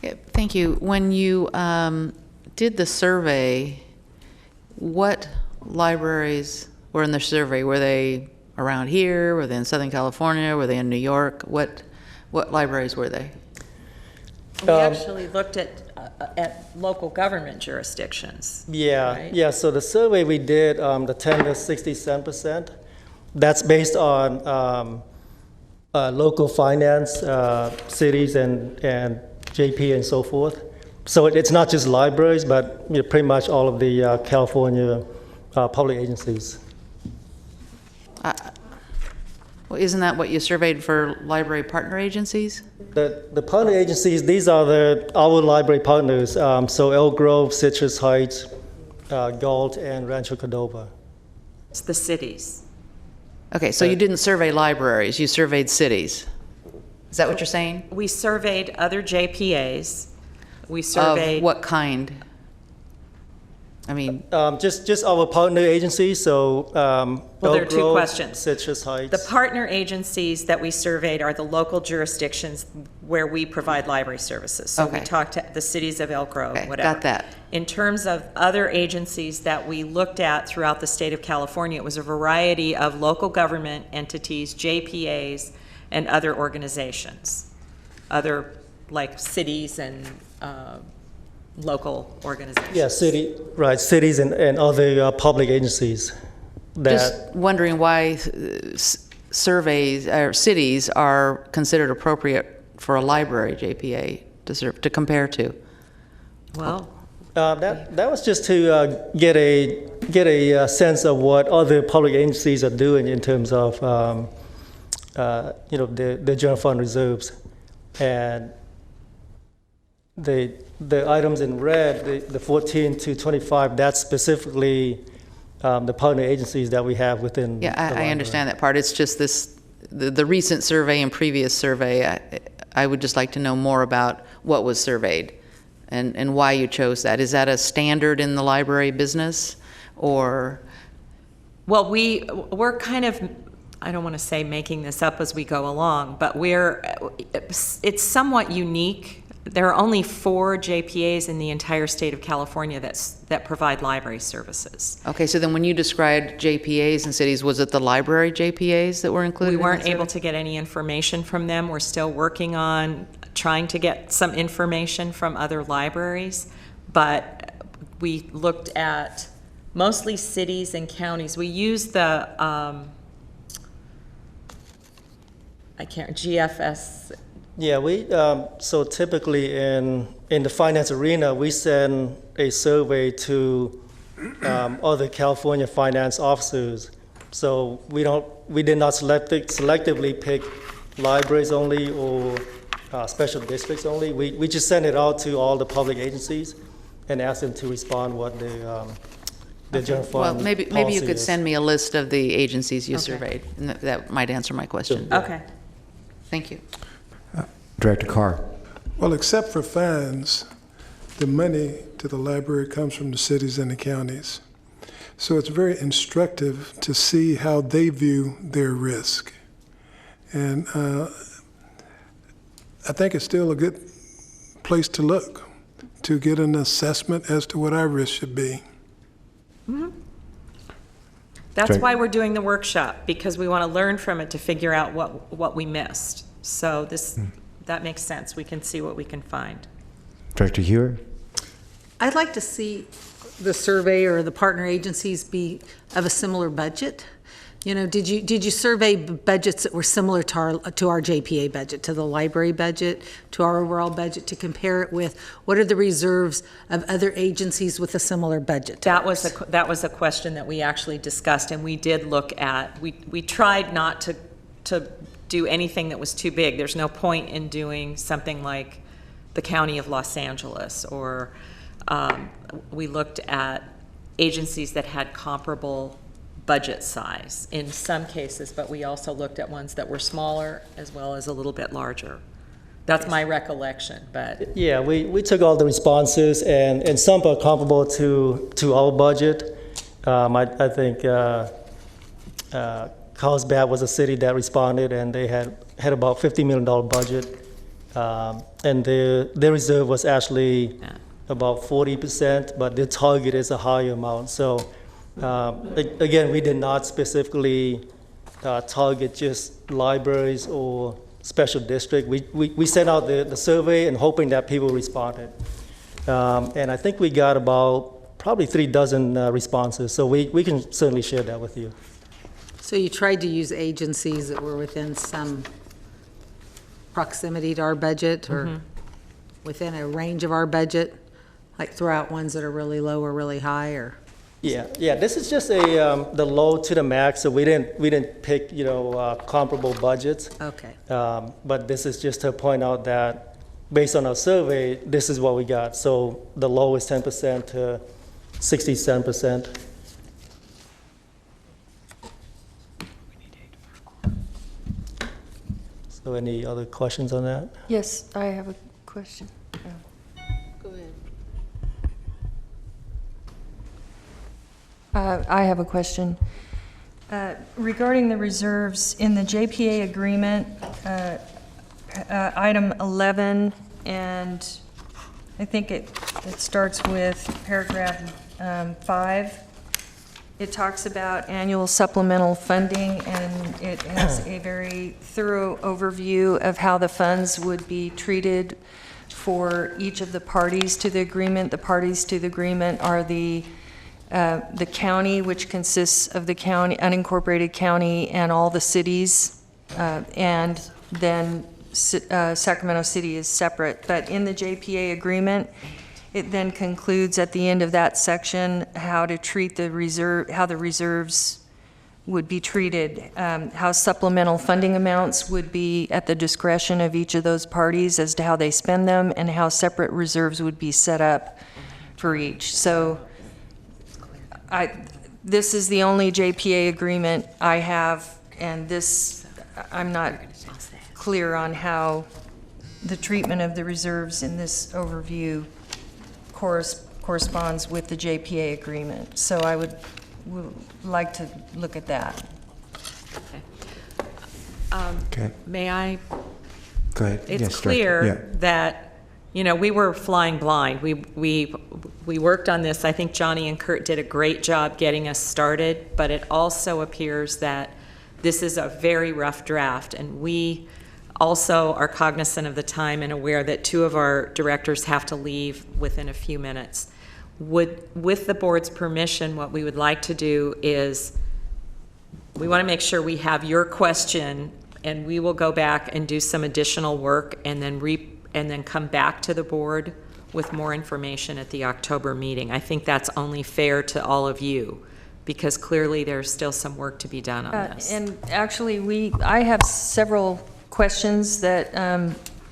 Yeah, thank you. When you did the survey, what libraries were in the survey? Were they around here? Were they in Southern California? Were they in New York? What libraries were they? We actually looked at local government jurisdictions. Yeah, right? yeah. So the survey we did, the 10 to 67%, that's based on local finance, cities and JP and so forth. So it's not just libraries, but pretty much all of the California public agencies. Well, isn't that what you surveyed for library partner agencies? The partner agencies, these are our library partners. So Elk Grove, Citrus Heights, Galt, and Rancho Cordova. It's the cities. Okay, so you didn't survey libraries, you surveyed cities. Is that what you're saying? We surveyed other JPAs. We surveyed... Of what kind? I mean... just our partner agencies, so well, there are two questions. Citrus Heights. The partner agencies that we surveyed are the local jurisdictions where we provide library services. So we talked to the cities of Elk Grove, whatever. Got that. In terms of other agencies that we looked at throughout the state of California, it was a variety of local government entities, JPAs, and other organizations. Other, like cities and local organizations. Yeah, cities and other public agencies. Just wondering why surveys or cities are considered appropriate for a library JPA to compare to. Well, that was just to get a sense of what other public agencies are doing in terms of the general fund reserves, and the items in red, the 14 to 25, that's specifically the partner agencies that we have within. Yeah, I understand that part. It's just the recent survey and previous survey. I would just like to know more about what was surveyed and why you chose that. Is that a standard in the library business, or? Well, we're kind of, I don't want to say making this up as we go along, but it's somewhat unique there are only 4 JPAs in the entire state of California that provide library services. Okay, so then when you described JPAs in cities, was it the library JPAs that were included? We weren't able to get any information from them. We're still working on trying to get some information from other libraries, but we looked at mostly cities and counties. We used the, GFS. Yeah, so typically in the finance arena, we send a survey to other California finance officers. So we did not selectively pick libraries only or special districts only. We just sent it out to all the public agencies and asked them to respond what the general fund Well, maybe you policy could is. send me a list of the agencies you Okay. surveyed, and that might answer my question. Okay. Thank you. Director Carr. Well, except for fines, the money to the library comes from the cities and the counties. So it's very instructive to see how they view their risk. And I think it's still a good place to look to get an assessment as to what our risk should be. Mm-hmm. That's why we're doing the workshop, because we want to learn from it to figure out what we missed. So that makes sense. We can see what we can find. Director Hewer. I'd like to see the survey or the partner agencies be of a similar budget. You know, did you survey budgets that were similar to our JPA budget, to the library budget, to our overall budget, to compare it with what are the reserves of other agencies with a similar budget? That was a question that we actually discussed, and we did look at. We tried not to do anything that was too big. There's no point in doing something like the County of Los Angeles, or we looked at agencies that had comparable budget size in some cases, but we also looked at ones that were smaller as well as a little bit larger. That's my recollection, but. Yeah, we took all the responses, and some are comparable to our budget. I think Carlsbad was a city that responded, and they had about $50 million budget, and their reserve was actually about 40%, but their target is a higher amount. So again, we did not specifically target just libraries or special district. We sent out the survey and hoping that people responded. And I think we got about probably 3 dozen responses, so we can certainly share that with you. So you tried to use agencies that were within some proximity to our budget, or within a range of our budget, like throw out ones that are really low or really high, or? Yeah. This is just the low to the max, so we didn't pick comparable budgets. Okay. But this is just to point out that based on our survey, this is what we got. So the low is 10% to 67%. So any other questions on that? Yes, I have a question. Go ahead. I have a question. Regarding the reserves, in the JPA agreement, item 11, and I think it starts with paragraph 5. It talks about annual supplemental funding, and it has a very thorough overview of how the funds would be treated for each of the parties to the agreement. The parties to the agreement are the county, which consists of the county, unincorporated county, and all the cities, and then Sacramento City is separate. But in the JPA agreement, it then concludes at the end of that section how to treat the reserve, how the reserves would be treated, how supplemental funding amounts would be at the discretion of each of those parties as to how they spend them, and how separate reserves would be set up for each. So this is the only JPA agreement I have, and this, I'm not clear on how the treatment of the reserves in this overview corresponds with the JPA agreement. So I would like to look at that. Okay. May I? Go ahead. It's Yes, clear Director. Yeah. that we were flying blind. We worked on this. I think Johnny and Kurt did a great job getting us started, but it also appears that this is a very rough draft, and we also are cognizant of the time and aware that 2 of our directors have to leave within a few minutes. With the board's permission, what we would like to do is we want to make sure we have your question, and we will go back and do some additional work and then come back to the board with more information at the October meeting. I think that's only fair to all of you, because clearly there's still some work to be done on this. And actually, I have several questions that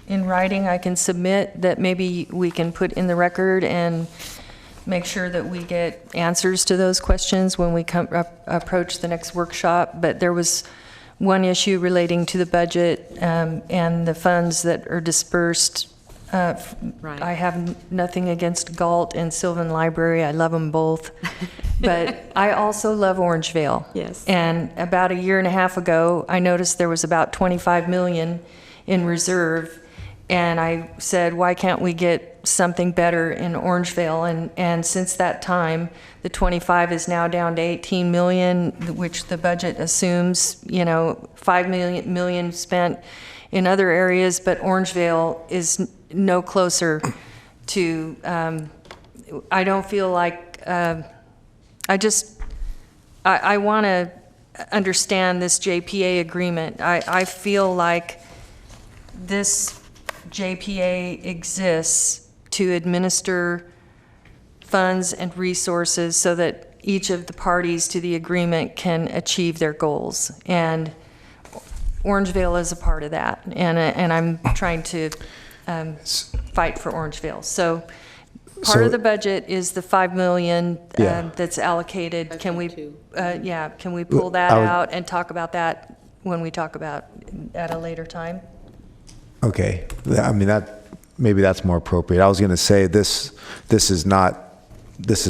in writing I can submit that maybe we can put in the record and make sure that we get answers to those questions when we approach the next workshop. But there was one issue relating to the budget and the funds that are dispersed. Right. I have nothing against Galt and Sylvan Library. I love them both. But I also love Orangevale. Yes. And about a year and a half ago, I noticed there was about 25 million in reserve. And I said, why can't we get something better in Orangevale? And since that time, the 25 is now down to 18 million, which the budget assumes, 5 million spent in other areas, but Orangevale is no closer to, I don't feel like, I want to understand this JPA agreement. I feel like this JPA exists to administer funds and resources so that each of the parties to the agreement can achieve their goals. And Orangevale is a part of that. And I'm trying to fight for Orangevale. So part of the budget is the 5 million that's allocated. Can we, can we pull that out and talk about that when we talk about at a later time? Okay, I mean, maybe that's more appropriate. I was going to say this is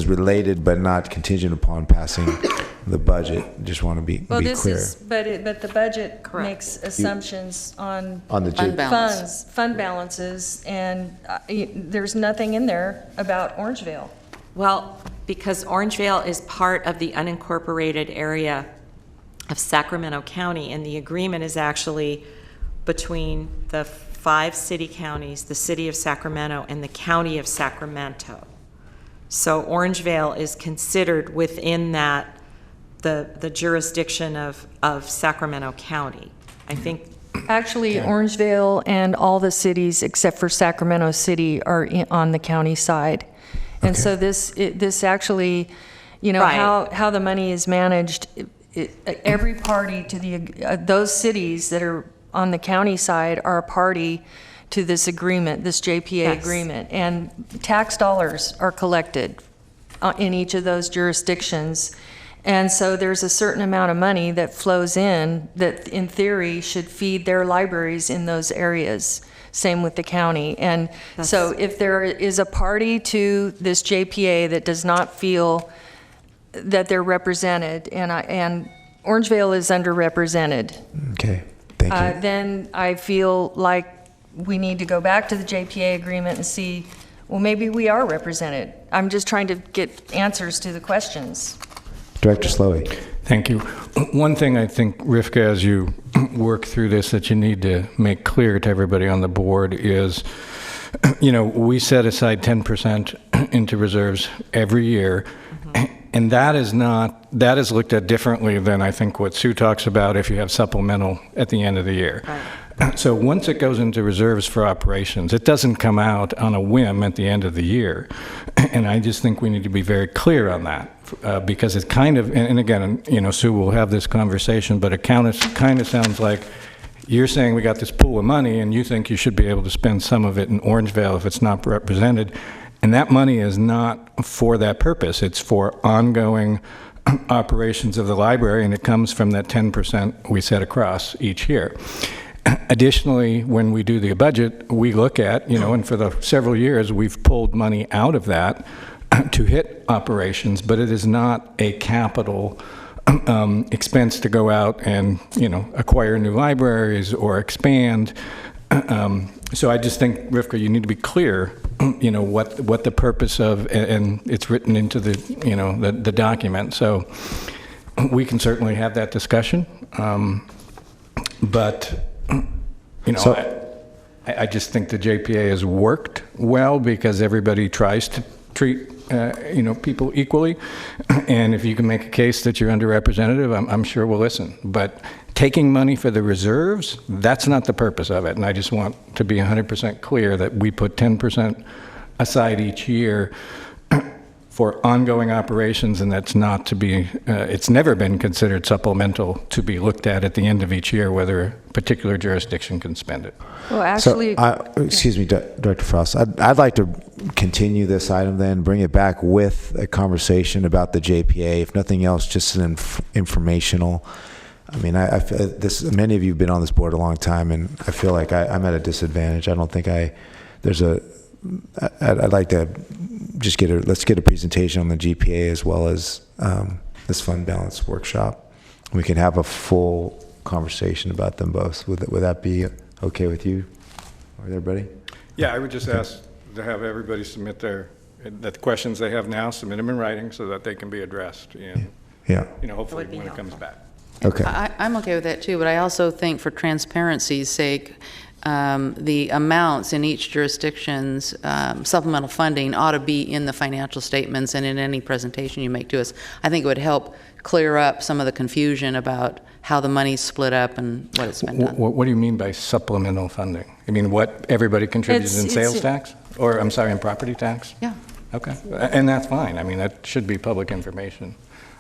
related but not contingent upon passing the budget. Just want to be clear. But the budget makes assumptions on the fund balances, and there's nothing in there about Orangevale. Well, because Orangevale is part of the unincorporated area of Sacramento County, and the agreement is actually between the 5 city counties, the city of Sacramento, and the county of Sacramento. So Orangevale is considered within that, the jurisdiction of Sacramento County. I think. Actually, Orangevale and all the cities except for Sacramento City are on the county side. And so this actually, how the money is managed, every party to those cities that are on the county side are a party to this agreement, this JPA agreement. And tax dollars are collected in each of those jurisdictions. And so there's a certain amount of money that flows in that in theory should feed their libraries in those areas. Same with the county. And so if there is a party to this JPA that does not feel that they're represented, and Orangevale is underrepresented. Okay. Thank you. Then I feel like we need to go back to the JPA agreement and see, well, maybe we are represented. I'm just trying to get answers to the questions. Director Slowey. Thank you. One thing I think, Rivka, as you work through this that you need to make clear to everybody on the board is, we set aside 10% into reserves every year. And that is looked at differently than I think what Sue talks about if you have supplemental at the end of the year. Right. So once it goes into reserves for operations, it doesn't come out on a whim at the end of the year. And I just think we need to be very clear on that because it kind of, and again, Sue will have this conversation, but it kind of sounds like you're saying we got this pool of money and you think you should be able to spend some of it in Orangevale if it's not represented. And that money is not for that purpose. It's for ongoing operations of the library, and it comes from that 10% we set across each year. Additionally, when we do the budget, we look at, and for the several years, we've pulled money out of that to hit operations, but it is not a capital expense to go out and, acquire new libraries or expand. So I just think, Rivka, you need to be clear, what the purpose of, and it's written into the, the document. So we can certainly have that discussion. But, I just think the JPA has worked well because everybody tries to treat people equally. And if you can make a case that you're underrepresented, I'm sure we'll listen. But taking money for the reserves, that's not the purpose of it. And I just want to be 100% clear that we put 10% aside each year for ongoing operations, and that's not to be, it's never been considered supplemental to be looked at the end of each year, whether a particular jurisdiction can spend it. Well, actually... Excuse me, Director Frost. I'd like to continue this item then, bring it back with a conversation about the JPA. If nothing else, just an informational. I mean, many of you have been on this board a long time, and I feel like I'm at a disadvantage. I don't think I'd like to just let's get a presentation on the GPA as well as this fund balance workshop. We can have a full conversation about them both. Would that be okay with you or everybody? Yeah, I would just ask to have everybody submit the questions they have now, submit them in writing so that they can be addressed. Yeah. Hopefully when it comes back. Okay. I'm okay with that too, but I also think for transparency's sake, the amounts in each jurisdiction's supplemental funding ought to be in the financial statements and in any presentation you make to us. I think it would help clear up some of the confusion about how the money's split up and what it's been done. What do you mean by supplemental funding? You mean what everybody contributes in sales tax? Or, I'm sorry, in property tax? Yeah. Okay. And that's fine. I mean, that should be public information.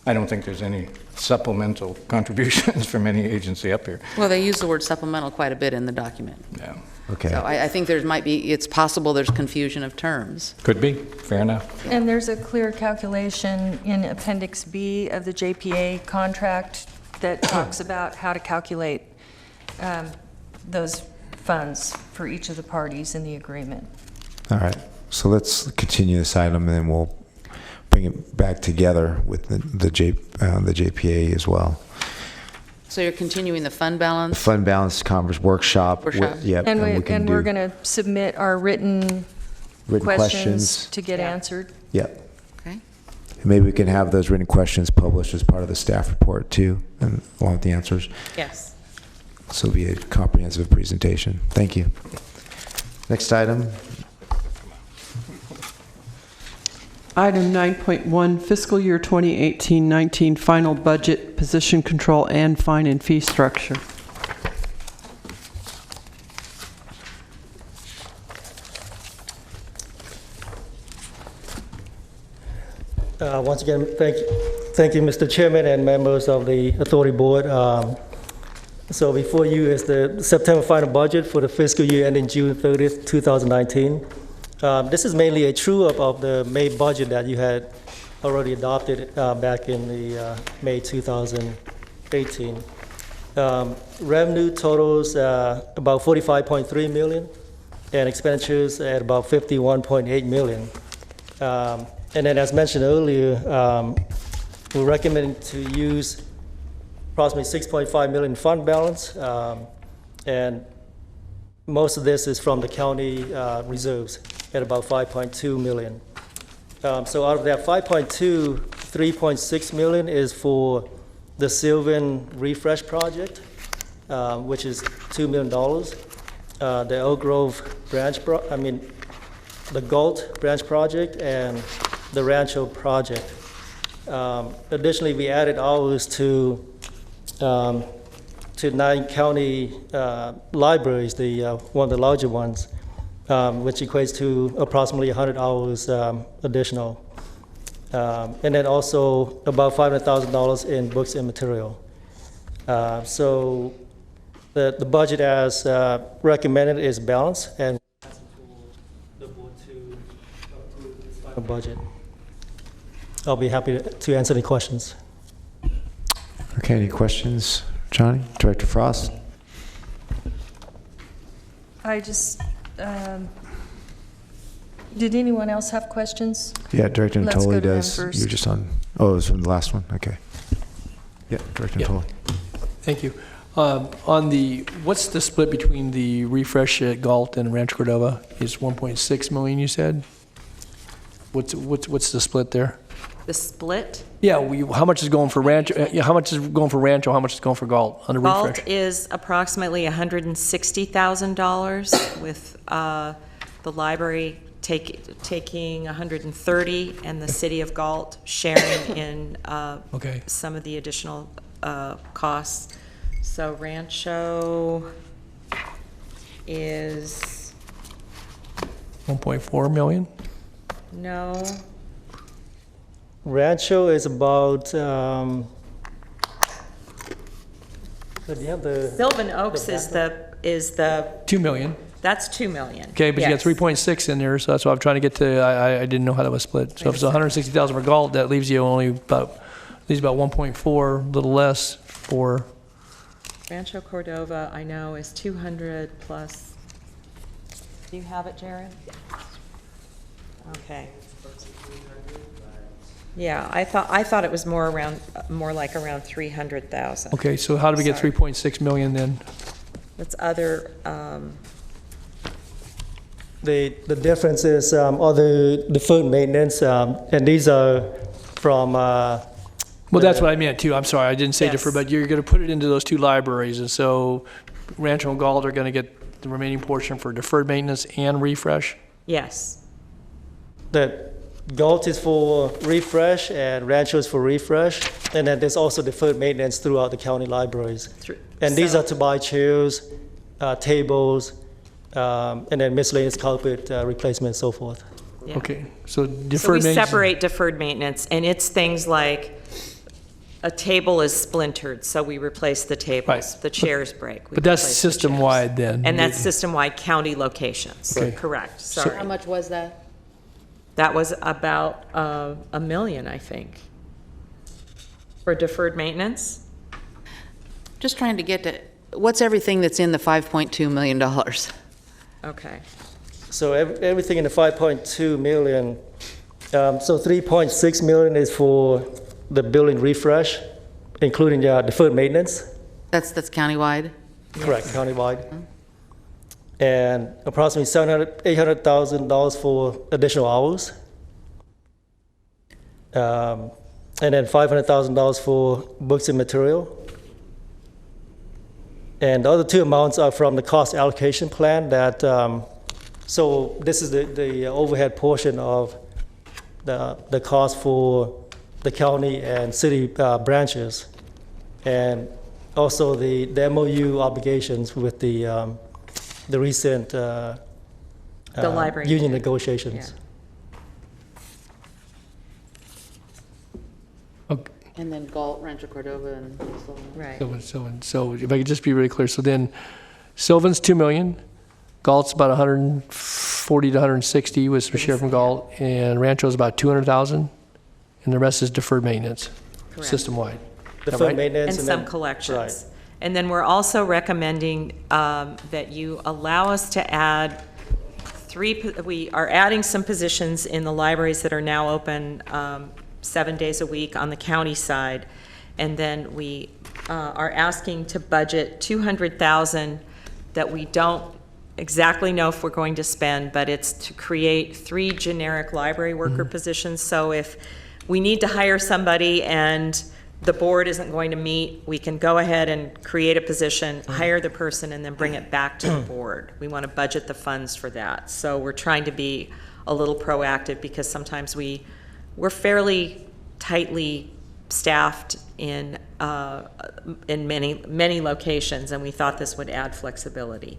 I don't think there's any supplemental contributions from any agency up here. Well, they use the word supplemental quite a bit in the document. Yeah. Okay. So I think it's possible there's confusion of terms. Could be. Fair enough. And there's a clear calculation in Appendix B of the JPA contract that talks about how to calculate those funds for each of the parties in the agreement. All right. So let's continue this item, and then we'll bring it back together with the JPA as well. So you're continuing the fund balance? Fund balance conference workshop. Yep. And we're going to submit our written questions to get answered. Yep. Okay. And maybe we can have those written questions published as part of the staff report too, and along with the answers. Yes. So it'll be a comprehensive presentation. Thank you. Next item. Item 9.1, fiscal year 2018-19 final budget, position control, and fine and fee structure. Once again, thank you, Mr. Chairman and members of the Authority Board. So before you is the September final budget for the fiscal year ending June 30th, 2019. This is mainly a true-up of the May budget that you had already adopted back in the May 2018. Revenue totals about $45.3 million, and expenditures at about $51.8 million. And then, as mentioned earlier, we're recommending to use approximately $6.5 million fund balance, and most of this is from the county reserves at about $5.2 million. So out of that 5.2, $3.6 million is for the Sylvan Refresh Project, which is $2 million. The Oak Grove the Galt Branch Project and the Rancho Project. Additionally, we added hours to 9 county libraries, one of the larger ones, which equates to approximately 100 hours additional. And then also about $500,000 in books and material. So the budget as recommended is balanced, and the board to approve this final budget. I'll be happy to answer any questions. Okay, any questions? Johnny, Director Frost? I just, did anyone else have questions? Yeah, Director Let's go Natoli to them does. first. You're just on, oh, it was from the last one, okay. Yeah, Director Natoli. Thank you. On the, what's the split between the refresh at Galt and Rancho Cordova? Is 1.6 million, you said? What's the split there? The split? Yeah, how much is going for Rancho? Yeah, how much is going for Rancho? How much is going for Galt on the refresh? Galt is approximately $160,000 with the library taking 130 and the city of Galt sharing in some of the additional costs. So Rancho is 1.4 million? No. Rancho is about, do you have the? Sylvan Oaks is the 2 million. That's 2 million. Okay, but yes. you got 3.6 in there, so that's what I'm trying to get to. I didn't know how that was split. So if it's 160,000 for Galt, that leaves you only about 1.4, a little less for Rancho Cordova, I know, is 200 plus. Do you have it, Jared? Okay. Yeah, I thought it was more like around 300,000. Okay, so how do we get 3.6 million then? That's other. The difference is all the deferred maintenance, and these are from. Well, that's what I meant too. I'm sorry, I didn't say Yes. defer, but you're going to put it into those two libraries, and so Rancho and Galt are going to get the remaining portion for deferred maintenance and refresh. Yes. That Galt is for refresh and Rancho is for refresh, and then there's also deferred maintenance throughout the county libraries. And these are to buy chairs, tables, and then miscellaneous carpet replacement and so forth. Yeah. Okay, so So deferred we maintenance. separate deferred maintenance, and it's things like a table is splintered, so we replace the tables. Right. The chairs break. we But that's replace the chairs. system-wide then. And that's system-wide county locations. Okay. Correct, sorry. How much was that? That was about $1 million, I think, for deferred maintenance. Just trying to get to, what's everything that's in the $5.2 million? Okay. So everything in the 5.2 million, so 3.6 million is for the building refresh, including deferred maintenance. That's countywide? Correct, countywide. And approximately $800,000 for additional hours. And then $500,000 for books and material. And the other two amounts are from the cost allocation plan that, so this is the overhead portion of the cost for the county and city branches. And also the MOU obligations with the recent The library. union negotiations. Okay. And then Galt, Rancho Cordova, and Right. So if I could just be really clear, so then Sylvan's 2 million, Galt's about 140 to 160 with some share from Galt, and Rancho's about 200,000, and the rest is deferred maintenance, Correct. system-wide. Deferred maintenance. And then- some collections. Right. And then we're also recommending that you allow us to add we are adding some positions in the libraries that are now open 7 days a week on the county side. And then we are asking to budget $200,000 that we don't exactly know if we're going to spend, but it's to create 3 generic library worker positions. So if we need to hire somebody and the board isn't going to meet, we can go ahead and create a position, hire the person, and then bring it back to the board. We want to budget the funds for that. So we're trying to be a little proactive because sometimes we're fairly tightly staffed in many locations, and we thought this would add flexibility.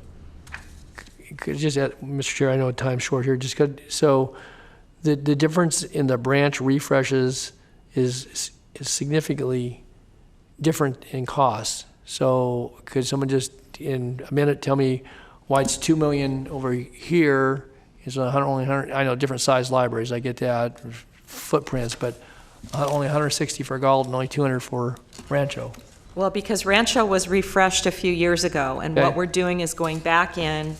Could just add, Mr. Chair, I know time's short here, so the difference in the branch refreshes is significantly different in cost. So could someone just in a minute tell me why it's 2 million over here is only 100, I know different size libraries, I get that, footprints, but only 160 for Galt and only 200 for Rancho. Well, because Rancho was refreshed a few years ago, and Okay. what we're doing is going back in,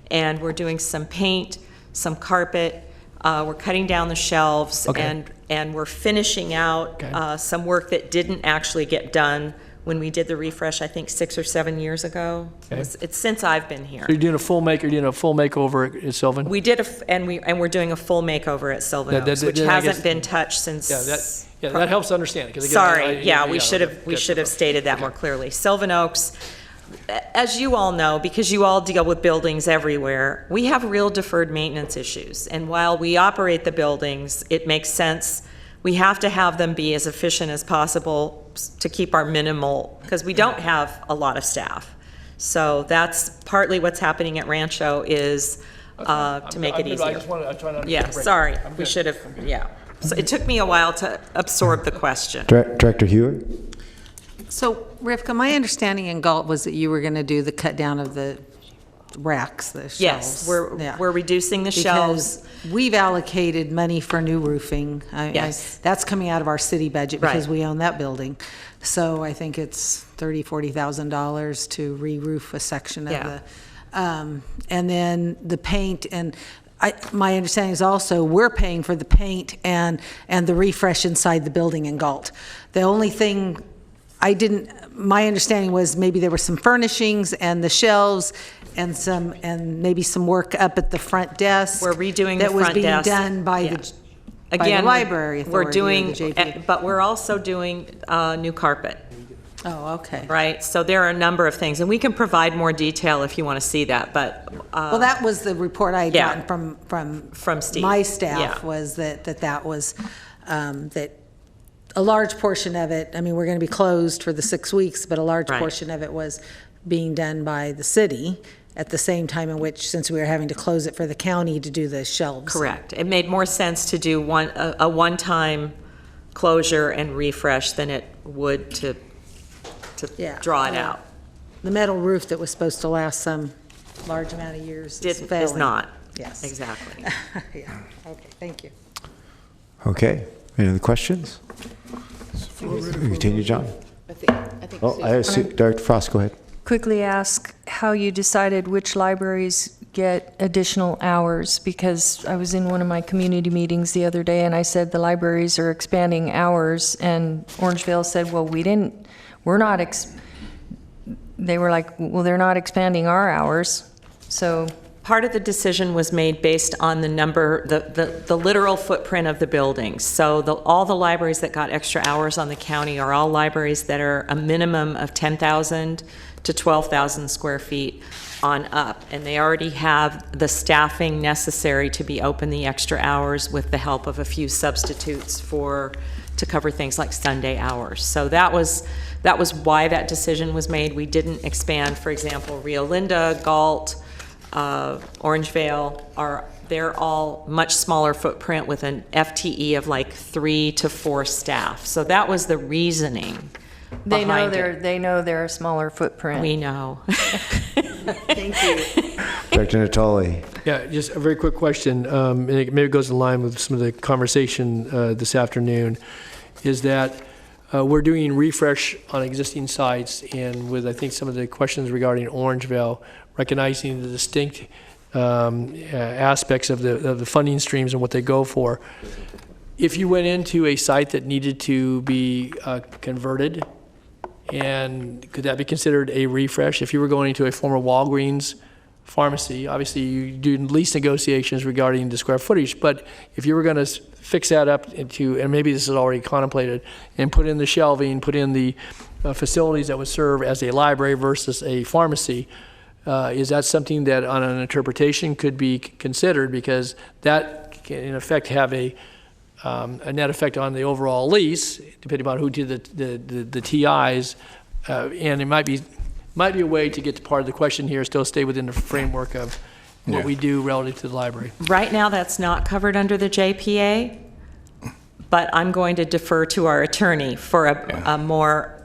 and we're doing some paint, some carpet, we're cutting down the shelves, Okay. and we're finishing out some work that didn't actually get done when we did the refresh, I think 6 or 7 years ago. Okay. It's since I've been here. So you're doing a full makeover at Sylvan? We did and we're doing a full makeover at Sylvan Oaks, which then I hasn't guess- been touched since. That helps to understand it. 'cause again, Sorry, we good. should have stated that more clearly. Sylvan Oaks, as you all know, because you all deal with buildings everywhere, we have real deferred maintenance issues. And while we operate the buildings, it makes sense. We have to have them be as efficient as possible to keep our minimal, because we don't have a lot of staff. So that's partly what's happening at Rancho is to make it easier. I just want to try to understand. Yeah, the break. sorry, I'm we good. should have, yeah. So it took me a while to absorb the question. Director Hewer? So, Rivka, my understanding in Galt was that you were going to do the cut down of the racks, the shelves. Yes, Yeah. we're reducing the shelves. Because we've allocated money for new roofing. Yes. That's coming out of our city budget Right. because we own that building. So I think it's $40,000 to re-roof a section of Yeah. and then the paint and my understanding is also we're paying for the paint and the refresh inside the building in Galt. The only thing my understanding was maybe there were some furnishings and the shelves and maybe some work up at the front desk. We're redoing the that was front being desk. done by Yeah. the Again, library authority. we're doing, or the JP. but we're also doing new carpet, Oh, okay. right? So there are a number of things, and we can provide more detail if you want to see that, but. Well, that was the report I had yeah. gotten From Steve. my staff Yeah. was that was, that a large portion of it, I mean, we're going to be closed for the 6 weeks, but a large Right. portion of it was being done by the city at the same time in which, since we were having to close it for the county to do the shelves. Correct. It made more sense to do a one-time closure and refresh than it would to Yeah. draw it Yeah. out. The metal roof that was supposed to last some large amount of years is Is failing. not. Yes. Exactly. Yeah, okay, thank you. Okay. Any other questions? Continue, John. I think Oh, I see. Director Frost, go ahead. Quickly ask how you decided which libraries get additional hours, because I was in one of my community meetings the other day and I said the libraries are expanding hours, and Orangevale said, well, they were like, well, they're not expanding our hours. So Part of the decision was made based on the number, the literal footprint of the buildings. So all the libraries that got extra hours on the county are all libraries that are a minimum of 10,000 to 12,000 square feet on up. And they already have the staffing necessary to be open the extra hours with the help of a few substitutes to cover things like Sunday hours. So that was why that decision was made. We didn't expand, for example, Rio Linda, Galt, Orangevale, they're all much smaller footprint with an FTE of like 3 to 4 staff. So that was the reasoning they know behind it. they know they're a smaller footprint. We know. Thank you. Director Natoli. Yeah, just a very quick question, and it maybe goes in line with some of the conversation this afternoon, is that we're doing refresh on existing sites, and with, I think, some of the questions regarding Orangevale, recognizing the distinct aspects of the funding streams and what they go for. If you went into a site that needed to be converted, and could that be considered a refresh? If you were going into a former Walgreens pharmacy, obviously you do lease negotiations regarding the square footage, but if you were going to fix that up into, and maybe this is already contemplated, and put in the shelving, put in the facilities that would serve as a library versus a pharmacy, is that something that on an interpretation could be considered, because that can in effect have a net effect on the overall lease, depending on who did the TIs, and it might be a way to get to part of the question here, still stay within the framework of what we do relative to the library. Right now, that's not covered under the JPA, but I'm going to defer to our attorney for a more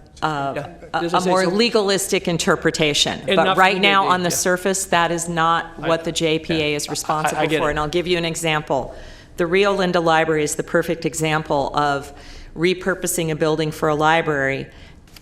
legalistic interpretation. And not But for right the now, JPA, on the yeah. surface, that is not what the JPA is responsible I get for. it. And I'll give you an example. The Rio Linda Library is the perfect example of repurposing a building for a library.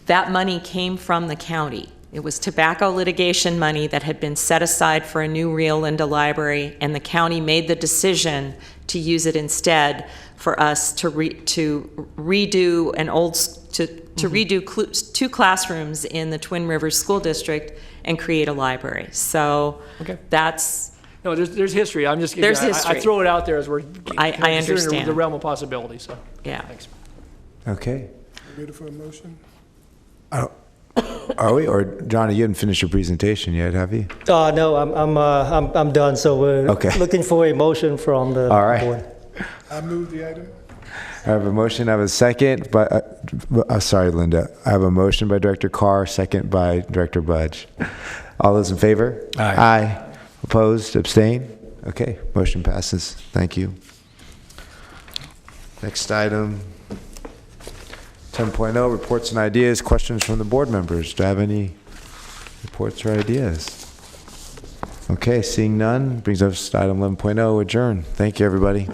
That money came from the county. It was tobacco litigation money that had been set aside for a new Rio Linda library, and the county made the decision to use it instead for us to redo an old redo 2 classrooms in the Twin Rivers School District and create a library. So that's. No, there's history. I'm just There's I history. throw it out there as we're I considering understand. the realm of possibility. So yeah. Thanks. Okay. Ready for a motion? Are we? Or Johnny, you didn't finish your presentation yet, have you? No, I'm done, so we're looking for a motion from the board. I move the item. I have a motion, I have a second, but, sorry, Linda. I have a motion by Director Carr, second by Director Budge. All those in favor? Aye. Aye. Opposed, abstain? Okay, motion passes. Thank you. Next item, 10.0, reports and ideas, questions from the board members. Do I have any reports or ideas? Okay, seeing none, brings us to item 11.0, adjourn. Thank you, everybody.